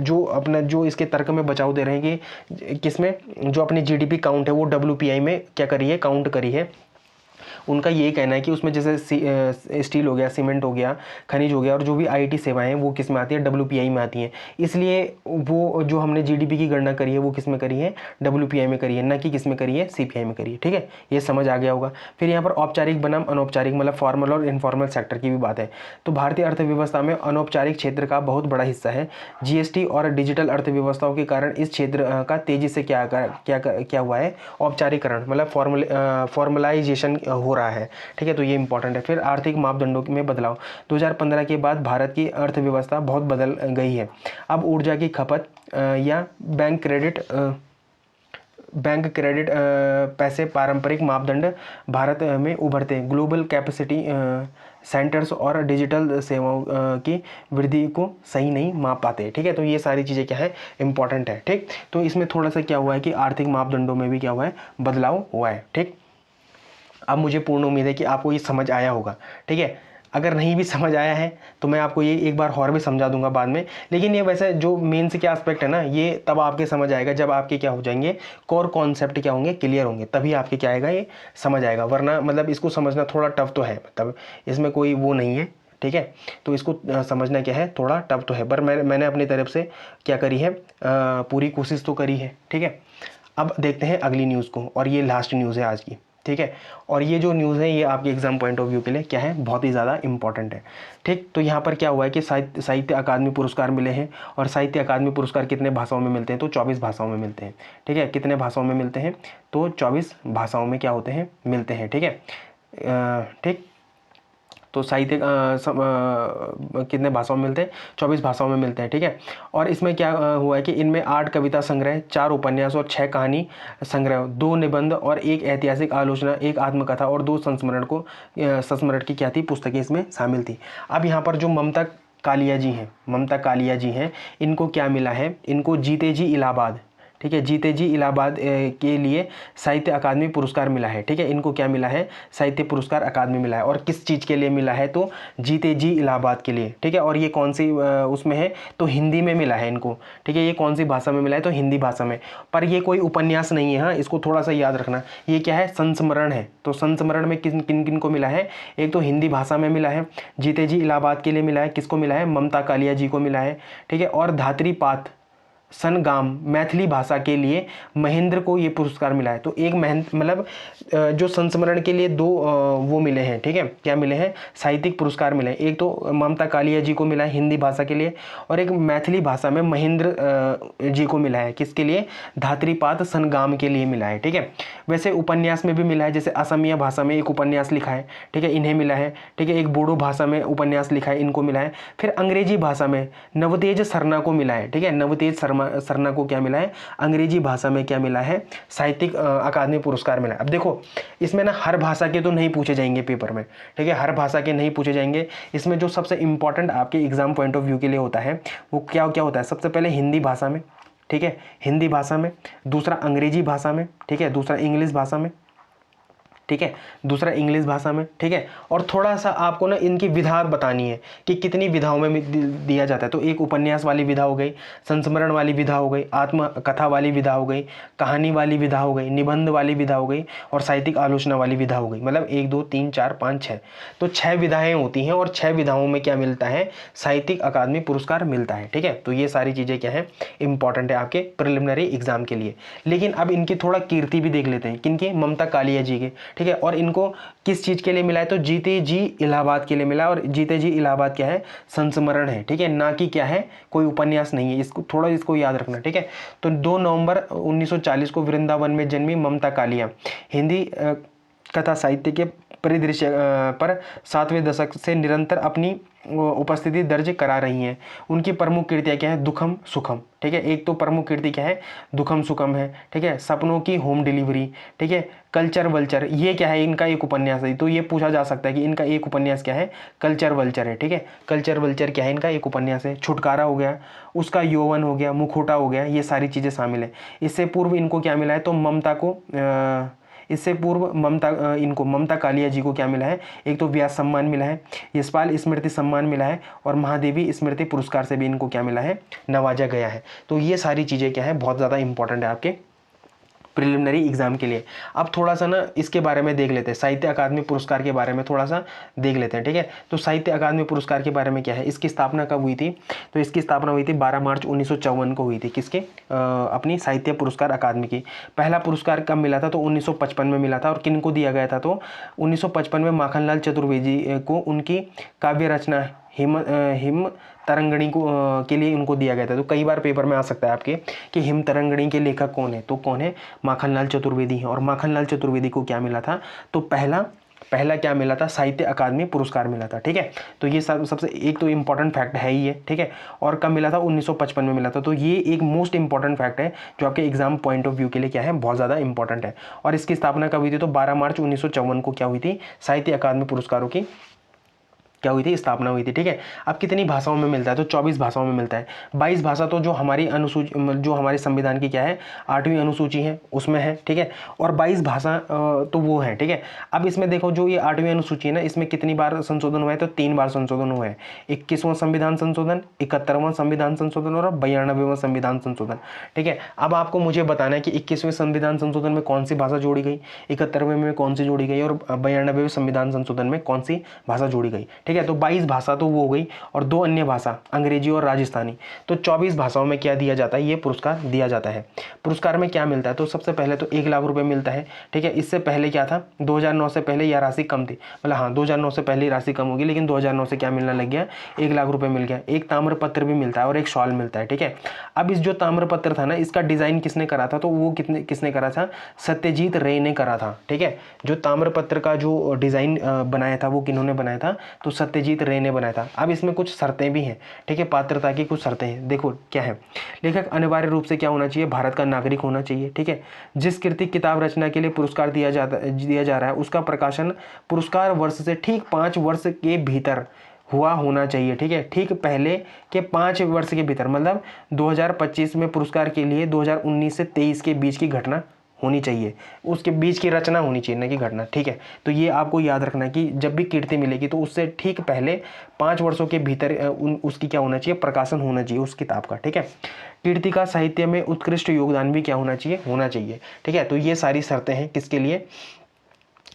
जो अपना जो इसके तर्क में बचाव दे रहे हैं कि किसमें, जो अपनी GDP काउंट है वो WPI में क्या करी है, काउंट करी है। उनका ये कहना है कि उसमें जैसे स्टील हो गया, सीमेंट हो गया, खनिज हो गया और जो भी IT सेवाएं हैं वो किस में आती है, WPI में आती हैं। इसलिए वो जो हमने GDP की गणना करी है वो किस में करी है, WPI में करी है, ना कि किस में करी है, CPI में करी है, ठीक है। ये समझ आ गया होगा। फिर यहाँ पर औपचारिक बनाम अनौपचारिक मतलब फॉर्मल और इनफॉर्मल सेक्टर की भी बात है। तो भारतीय अर्थव्यवस्था में अनौपचारिक क्षेत्र का बहुत बड़ा हिस्सा है। GST और डिजिटल अर्थव्यवस्थाओं के कारण इस क्षेत्र का तेजी से क्या हुआ है, औपचारीकरण मतलब फॉर्मलाइजेशन हो रहा है, ठीक है। तो ये इंपॉर्टेंट है। फिर आर्थिक मापदंडों में बदलाव, 2015 के बाद भारत की अर्थव्यवस्था बहुत बदल गई है। अब ऊर्जा की खपत या बैंक क्रेडिट पैसे पारंपरिक मापदंड भारत में उभरते ग्लोबल कैपेसिटी सेंटर्स और डिजिटल सेवाओं की वृद्धि को सही नहीं माप पाते, ठीक है। तो ये सारी चीज़ें क्या है, इंपॉर्टेंट है, ठीक। तो इसमें थोड़ा सा क्या हुआ है कि आर्थिक मापदंडों में भी क्या हुआ है, बदलाव हुआ है, ठीक। अब मुझे पूर्ण उम्मीद है कि आपको ये समझ आया होगा, ठीक है। अगर नहीं भी समझ आया है तो मैं आपको ये एक बार और भी समझा दूंगा बाद में। लेकिन ये वैसे जो मेंस के एस्पेक्ट है ना, ये तब आपके समझ आएगा जब आपके क्या हो जाएंगे, कोर कॉन्सेप्ट क्या होंगे, क्लियर होंगे, तभी आपके क्या आएगा, ये समझ आएगा। वरना मतलब इसको समझना थोड़ा टफ तो है, मतलब इसमें कोई वो नहीं है, ठीक है। तो इसको समझना क्या है, थोड़ा टफ तो है, पर मैंने अपनी तरफ से क्या करी है, पूरी कोशिश तो करी है, ठीक है। अब देखते हैं अगली न्यूज़ को, और ये लास्ट न्यूज़ है आज की, ठीक है। और ये जो न्यूज़ है ये आपके एग्जाम पॉइंट ऑफ व्यू के लिए क्या है, बहुत ही ज़्यादा इंपॉर्टेंट है, ठीक। तो यहाँ पर क्या हुआ है कि साहित्य अकादमी पुरस्कार मिले हैं। और साहित्य अकादमी पुरस्कार कितने भाषाओं में मिलते हैं, तो 24 भाषाओं में मिलते हैं, ठीक है। कितने भाषाओं में मिलते हैं, तो 24 भाषाओं में क्या होते हैं, मिलते हैं, ठीक है, ठीक। तो साहित्य कितने भाषाओं में मिलते हैं, 24 भाषाओं में मिलते हैं, ठीक है। और इसमें क्या हुआ है कि इनमें 8 कविता संग्रह, 4 उपन्यास और 6 कहानी संग्रह, 2 निबंध और 1 ऐतिहासिक आलोचना, 1 आत्मकथा और 2 संस्मरण की क्या थी, पुस्तकें इसमें शामिल थी। अब यहाँ पर जो ममता कालिया जी हैं, इनको क्या मिला है, इनको जीते जी इलाहाबाद, ठीक है, जीते जी इलाहाबाद के लिए साहित्य अकादमी पुरस्कार मिला है। ठीक है, इनको क्या मिला है, साहित्य पुरस्कार अकादमी मिला है। और किस चीज़ के लिए मिला है, तो जीते जी इलाहाबाद के लिए। ठीक है, और ये कौन सी उसमें है, तो हिंदी में मिला है इनको। ठीक है, ये कौन सी भाषा में मिला है, तो हिंदी भाषा में। पर ये कोई उपन्यास नहीं है, हाँ, इसको थोड़ा सा याद रखना। ये क्या है, संस्मरण है। तो संस्मरण में किन किन किन को मिला है, एक तो हिंदी भाषा में मिला है, जीते जी इलाहाबाद के लिए मिला है, किसको मिला है, ममता कालिया जी को मिला है। ठीक है, और धात्रीपात सनगाम मैथिली भाषा के लिए महेंद्र को ये पुरस्कार मिला है। तो एक मतलब जो संस्मरण के लिए दो वो मिले हैं। ठीक है, क्या मिले हैं, साहित्यिक पुरस्कार मिले हैं। एक तो ममता कालिया जी को मिला है हिंदी भाषा के लिए, और एक मैथिली भाषा में महेंद्र जी को मिला है, किसके लिए, धात्रीपात सनगाम के लिए मिला है। ठीक है, वैसे उपन्यास में भी मिला है, जैसे असमिया भाषा में एक उपन्यास लिखा है। ठीक है, इन्हें मिला है। ठीक है, एक बोडो भाषा में उपन्यास लिखा है, इनको मिला है। फिर अंग्रेजी भाषा में नवतेज सरना को मिला है। ठीक है, नवतेज सरना को क्या मिला है, अंग्रेजी भाषा में क्या मिला है, साहित्यिक अकादमी पुरस्कार मिला है। अब देखो, इसमें ना हर भाषा के तो नहीं पूछे जाएंगे पेपर में। ठीक है, हर भाषा के नहीं पूछे जाएंगे। इसमें जो सबसे इंपॉर्टेंट आपके एग्जाम पॉइंट ऑफ व्यू के लिए होता है, वो क्या क्या होता है, सबसे पहले हिंदी भाषा में। ठीक है, हिंदी भाषा में, दूसरा अंग्रेजी भाषा में। ठीक है, दूसरा इंग्लिश भाषा में। ठीक है, दूसरा इंग्लिश भाषा में। ठीक है, और थोड़ा सा आपको ना इनकी विधा बतानी है कि कितनी विधाओं में दिया जाता है। तो एक उपन्यास वाली विधा हो गई, संस्मरण वाली विधा हो गई, आत्मकथा वाली विधा हो गई, कहानी वाली विधा हो गई, निबंध वाली विधा हो गई, और साहित्यिक आलोचना वाली विधा हो गई। मतलब 1 2 3 4 5 6, तो 6 विधाएं होती हैं, और 6 विधाओं में क्या मिलता है, साहित्यिक अकादमी पुरस्कार मिलता है। ठीक है, तो ये सारी चीज़ें क्या है, इंपॉर्टेंट है आपके प्रिलिमिनरी एग्जाम के लिए। लेकिन अब इनकी थोड़ा कीर्ति भी देख लेते हैं, किनकी, ममता कालिया जी के। ठीक है, और इनको किस चीज़ के लिए मिला है, तो जीते जी इलाहाबाद के लिए मिला। और जीते जी इलाहाबाद क्या है, संस्मरण है। ठीक है, ना कि क्या है, कोई उपन्यास नहीं है। इसको थोड़ा इसको याद रखना। ठीक है, तो 2 नवंबर 1940 को वृंदावन में जन्मी ममता कालिया हिंदी कथा साहित्य के परिदृश्य पर 7वें दशक से निरंतर अपनी उपस्थिति दर्ज करा रही हैं। उनकी प्रमुख कृतियाँ क्या है, दुखम सुखम। ठीक है, एक तो प्रमुख कृति क्या है, दुखम सुखम है। ठीक है, सपनों की होम डिलीवरी। ठीक है, कल्चर वल्चर, ये क्या है, इनका एक उपन्यास है। तो ये पूछा जा सकता है कि इनका एक उपन्यास क्या है, कल्चर वल्चर है। ठीक है, कल्चर वल्चर क्या है, इनका एक उपन्यास है। छुटकारा हो गया, उसका यौवन हो गया, मुखोटा हो गया, ये सारी चीज़ें शामिल है। इससे पूर्व इनको क्या मिला है, तो ममता को इससे पूर्व इनको ममता कालिया जी को क्या मिला है, एक तो व्यास सम्मान मिला है, यशपाल स्मृति सम्मान मिला है, और महादेवी स्मृति पुरस्कार से भी इनको क्या मिला है, नवाजा गया है। तो ये सारी चीज़ें क्या है, बहुत ज़्यादा इंपॉर्टेंट है आपके प्रिलिमिनरी एग्जाम के लिए। अब थोड़ा सा ना इसके बारे में देख लेते हैं, साहित्य अकादमी पुरस्कार के बारे में थोड़ा सा देख लेते हैं। ठीक है, तो साहित्य अकादमी पुरस्कार के बारे में क्या है, इसकी स्थापना कब हुई थी, तो इसकी स्थापना हुई थी 12 मार्च 1954 को हुई थी। किसके, अपनी साहित्य पुरस्कार अकादमी की। पहला पुरस्कार कब मिला था, तो 1955 में मिला था। और किन को दिया गया था, तो 1955 में माखनलाल चतुर्वेदी को उनकी काव्य रचना हिम तरंगणी को के लिए उनको दिया गया था। तो कई बार पेपर में आ सकता है आपके कि हिम तरंगणी के लेखक कौन है, तो कौन है, माखनलाल चतुर्वेदी है। और माखनलाल चतुर्वेदी को क्या मिला था, तो पहला क्या मिला था, साहित्य अकादमी पुरस्कार मिला था। ठीक है, तो ये सबसे एक तो इम्पॉर्टेंट फैक्ट है ही है। ठीक है, और कब मिला था, 1955 में मिला था। तो ये एक मोस्ट इंपॉर्टेंट फैक्ट है जो आपके एग्जाम पॉइंट ऑफ व्यू के लिए क्या है, बहुत ज़्यादा इंपॉर्टेंट है। और इसकी स्थापना कब हुई थी, तो 12 मार्च 1954 को क्या हुई थी, साहित्य अकादमी पुरस्कारों की क्या हुई थी, स्थापना हुई थी। ठीक है, अब कितनी भाषाओं में मिलता है, तो 24 भाषाओं में मिलता है। 22 भाषा तो जो हमारी अनुसूची, जो हमारे संविधान की क्या है, 8वीं अनुसूची है, उसमें है। ठीक है, और 22 भाषा तो वो है। ठीक है, अब इसमें देखो जो ये 8वीं अनुसूची है ना, इसमें कितनी बार संशोधन हुआ है, तो 3 बार संशोधन हुआ है। 21वां संविधान संशोधन, 71वां संविधान संशोधन, और 92वां संविधान संशोधन। ठीक है, अब आपको मुझे बताना है कि 21वें संविधान संशोधन में कौन सी भाषा जोड़ी गई, 71वें में कौन सी जोड़ी गई, और 92वें संविधान संशोधन में कौन सी भाषा जोड़ी गई। ठीक है, तो 22 भाषा तो वो हो गई, और 2 अन्य भाषा अंग्रेजी और राजस्थानी। तो 24 भाषाओं में क्या दिया जाता है, ये पुरस्कार दिया जाता है। पुरस्कार में क्या मिलता है, तो सबसे पहले तो 1 लाख रुपए मिलता है। ठीक है, इससे पहले क्या था, 2009 से पहले यह राशि कम थी, मतलब हाँ 2009 से पहले राशि कम होगी, लेकिन 2009 से क्या मिलने लग गया, 1 लाख रुपए मिल गया। एक ताम्रपत्र भी मिलता है और एक शॉल मिलता है। ठीक है, अब इस जो ताम्रपत्र था ना, इसका डिजाइन किसने करा था, तो वो किसने करा था, सत्यजीत रे ने करा था। ठीक है, जो ताम्रपत्र का जो डिजाइन बनाया था वो किन्होंने बनाया था, तो सत्यजीत रे ने बनाया था। अब इसमें कुछ शर्तें भी हैं। ठीक है, पात्रता की कुछ शर्तें हैं, देखो क्या है। लेखक अनिवार्य रूप से क्या होना चाहिए, भारत का नागरिक होना चाहिए। ठीक है, जिस कृति किताब रचना के लिए पुरस्कार दिया जा रहा है उसका प्रकाशन पुरस्कार वर्ष से ठीक 5 वर्ष के भीतर हुआ होना चाहिए, ठीक है, ठीक पहले के 5 वर्ष के भीतर, मतलब 2025 में पुरस्कार के लिए 2019 से 23 के बीच की घटना होनी चाहिए, उसके बीच की रचना होनी चाहिए, न कि घटना, ठीक है। तो ये आपको याद रखना है कि जब भी कीर्ति मिलेगी तो उससे ठीक पहले 5 वर्षों के भीतर उसकी क्या होना चाहिए, प्रकाशन होना चाहिए उस किताब का, ठीक है। कीर्ति का साहित्य में उत्कृष्ट योगदान भी क्या होना चाहिए, ठीक है। तो ये सारी शर्तें हैं किसके लिए,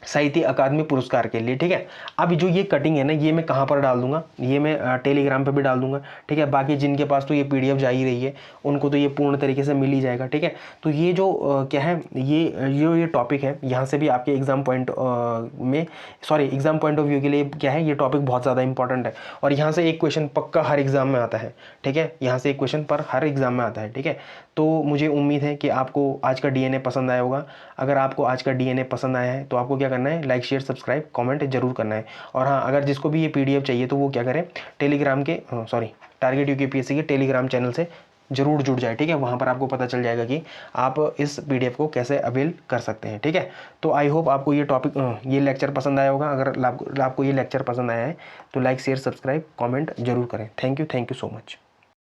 साहित्य अकादमी पुरस्कार के लिए, ठीक है। अब जो ये कटिंग है ना, ये मैं कहाँ पर डाल दूंगा, ये मैं टेलीग्राम पे भी डाल दूंगा, ठीक है। बाकी जिनके पास तो ये पीडीएफ जा ही रही है उनको तो ये पूर्ण तरीके से मिल ही जाएगा, ठीक है। तो ये जो क्या है, ये टॉपिक है, यहाँ से भी आपके एग्जाम पॉइंट ऑफ व्यू के लिए क्या है, ये टॉपिक बहुत ज़्यादा इंपॉर्टेंट है। और यहाँ से एक क्वेश्चन पक्का हर एग्जाम में आता है, ठीक है, यहाँ से एक क्वेश्चन पर हर एग्जाम में आता है, ठीक है। तो मुझे उम्मीद है कि आपको आज का डीएनए पसंद आया होगा। अगर आपको आज का डीएनए पसंद आया है तो आपको क्या करना है, लाइक शेयर सब्सक्राइब कमेंट जरूर करना है। और हाँ, अगर जिसको भी ये पीडीएफ चाहिए तो वो क्या करें, टेलीग्राम के टारगेट यूकेपीएससी के टेलीग्राम चैनल से जरूर जुड़ जाए, ठीक है। वहाँ पर आपको पता चल जाएगा कि आप इस पीडीएफ को कैसे अवेल कर सकते हैं, ठीक है। तो आई होप आपको ये टॉपिक ये लेक्चर पसंद आया होगा। अगर आपको ये लेक्चर पसंद आया है तो लाइक शेयर सब्सक्राइब कमेंट जरूर करें। Thank you so much.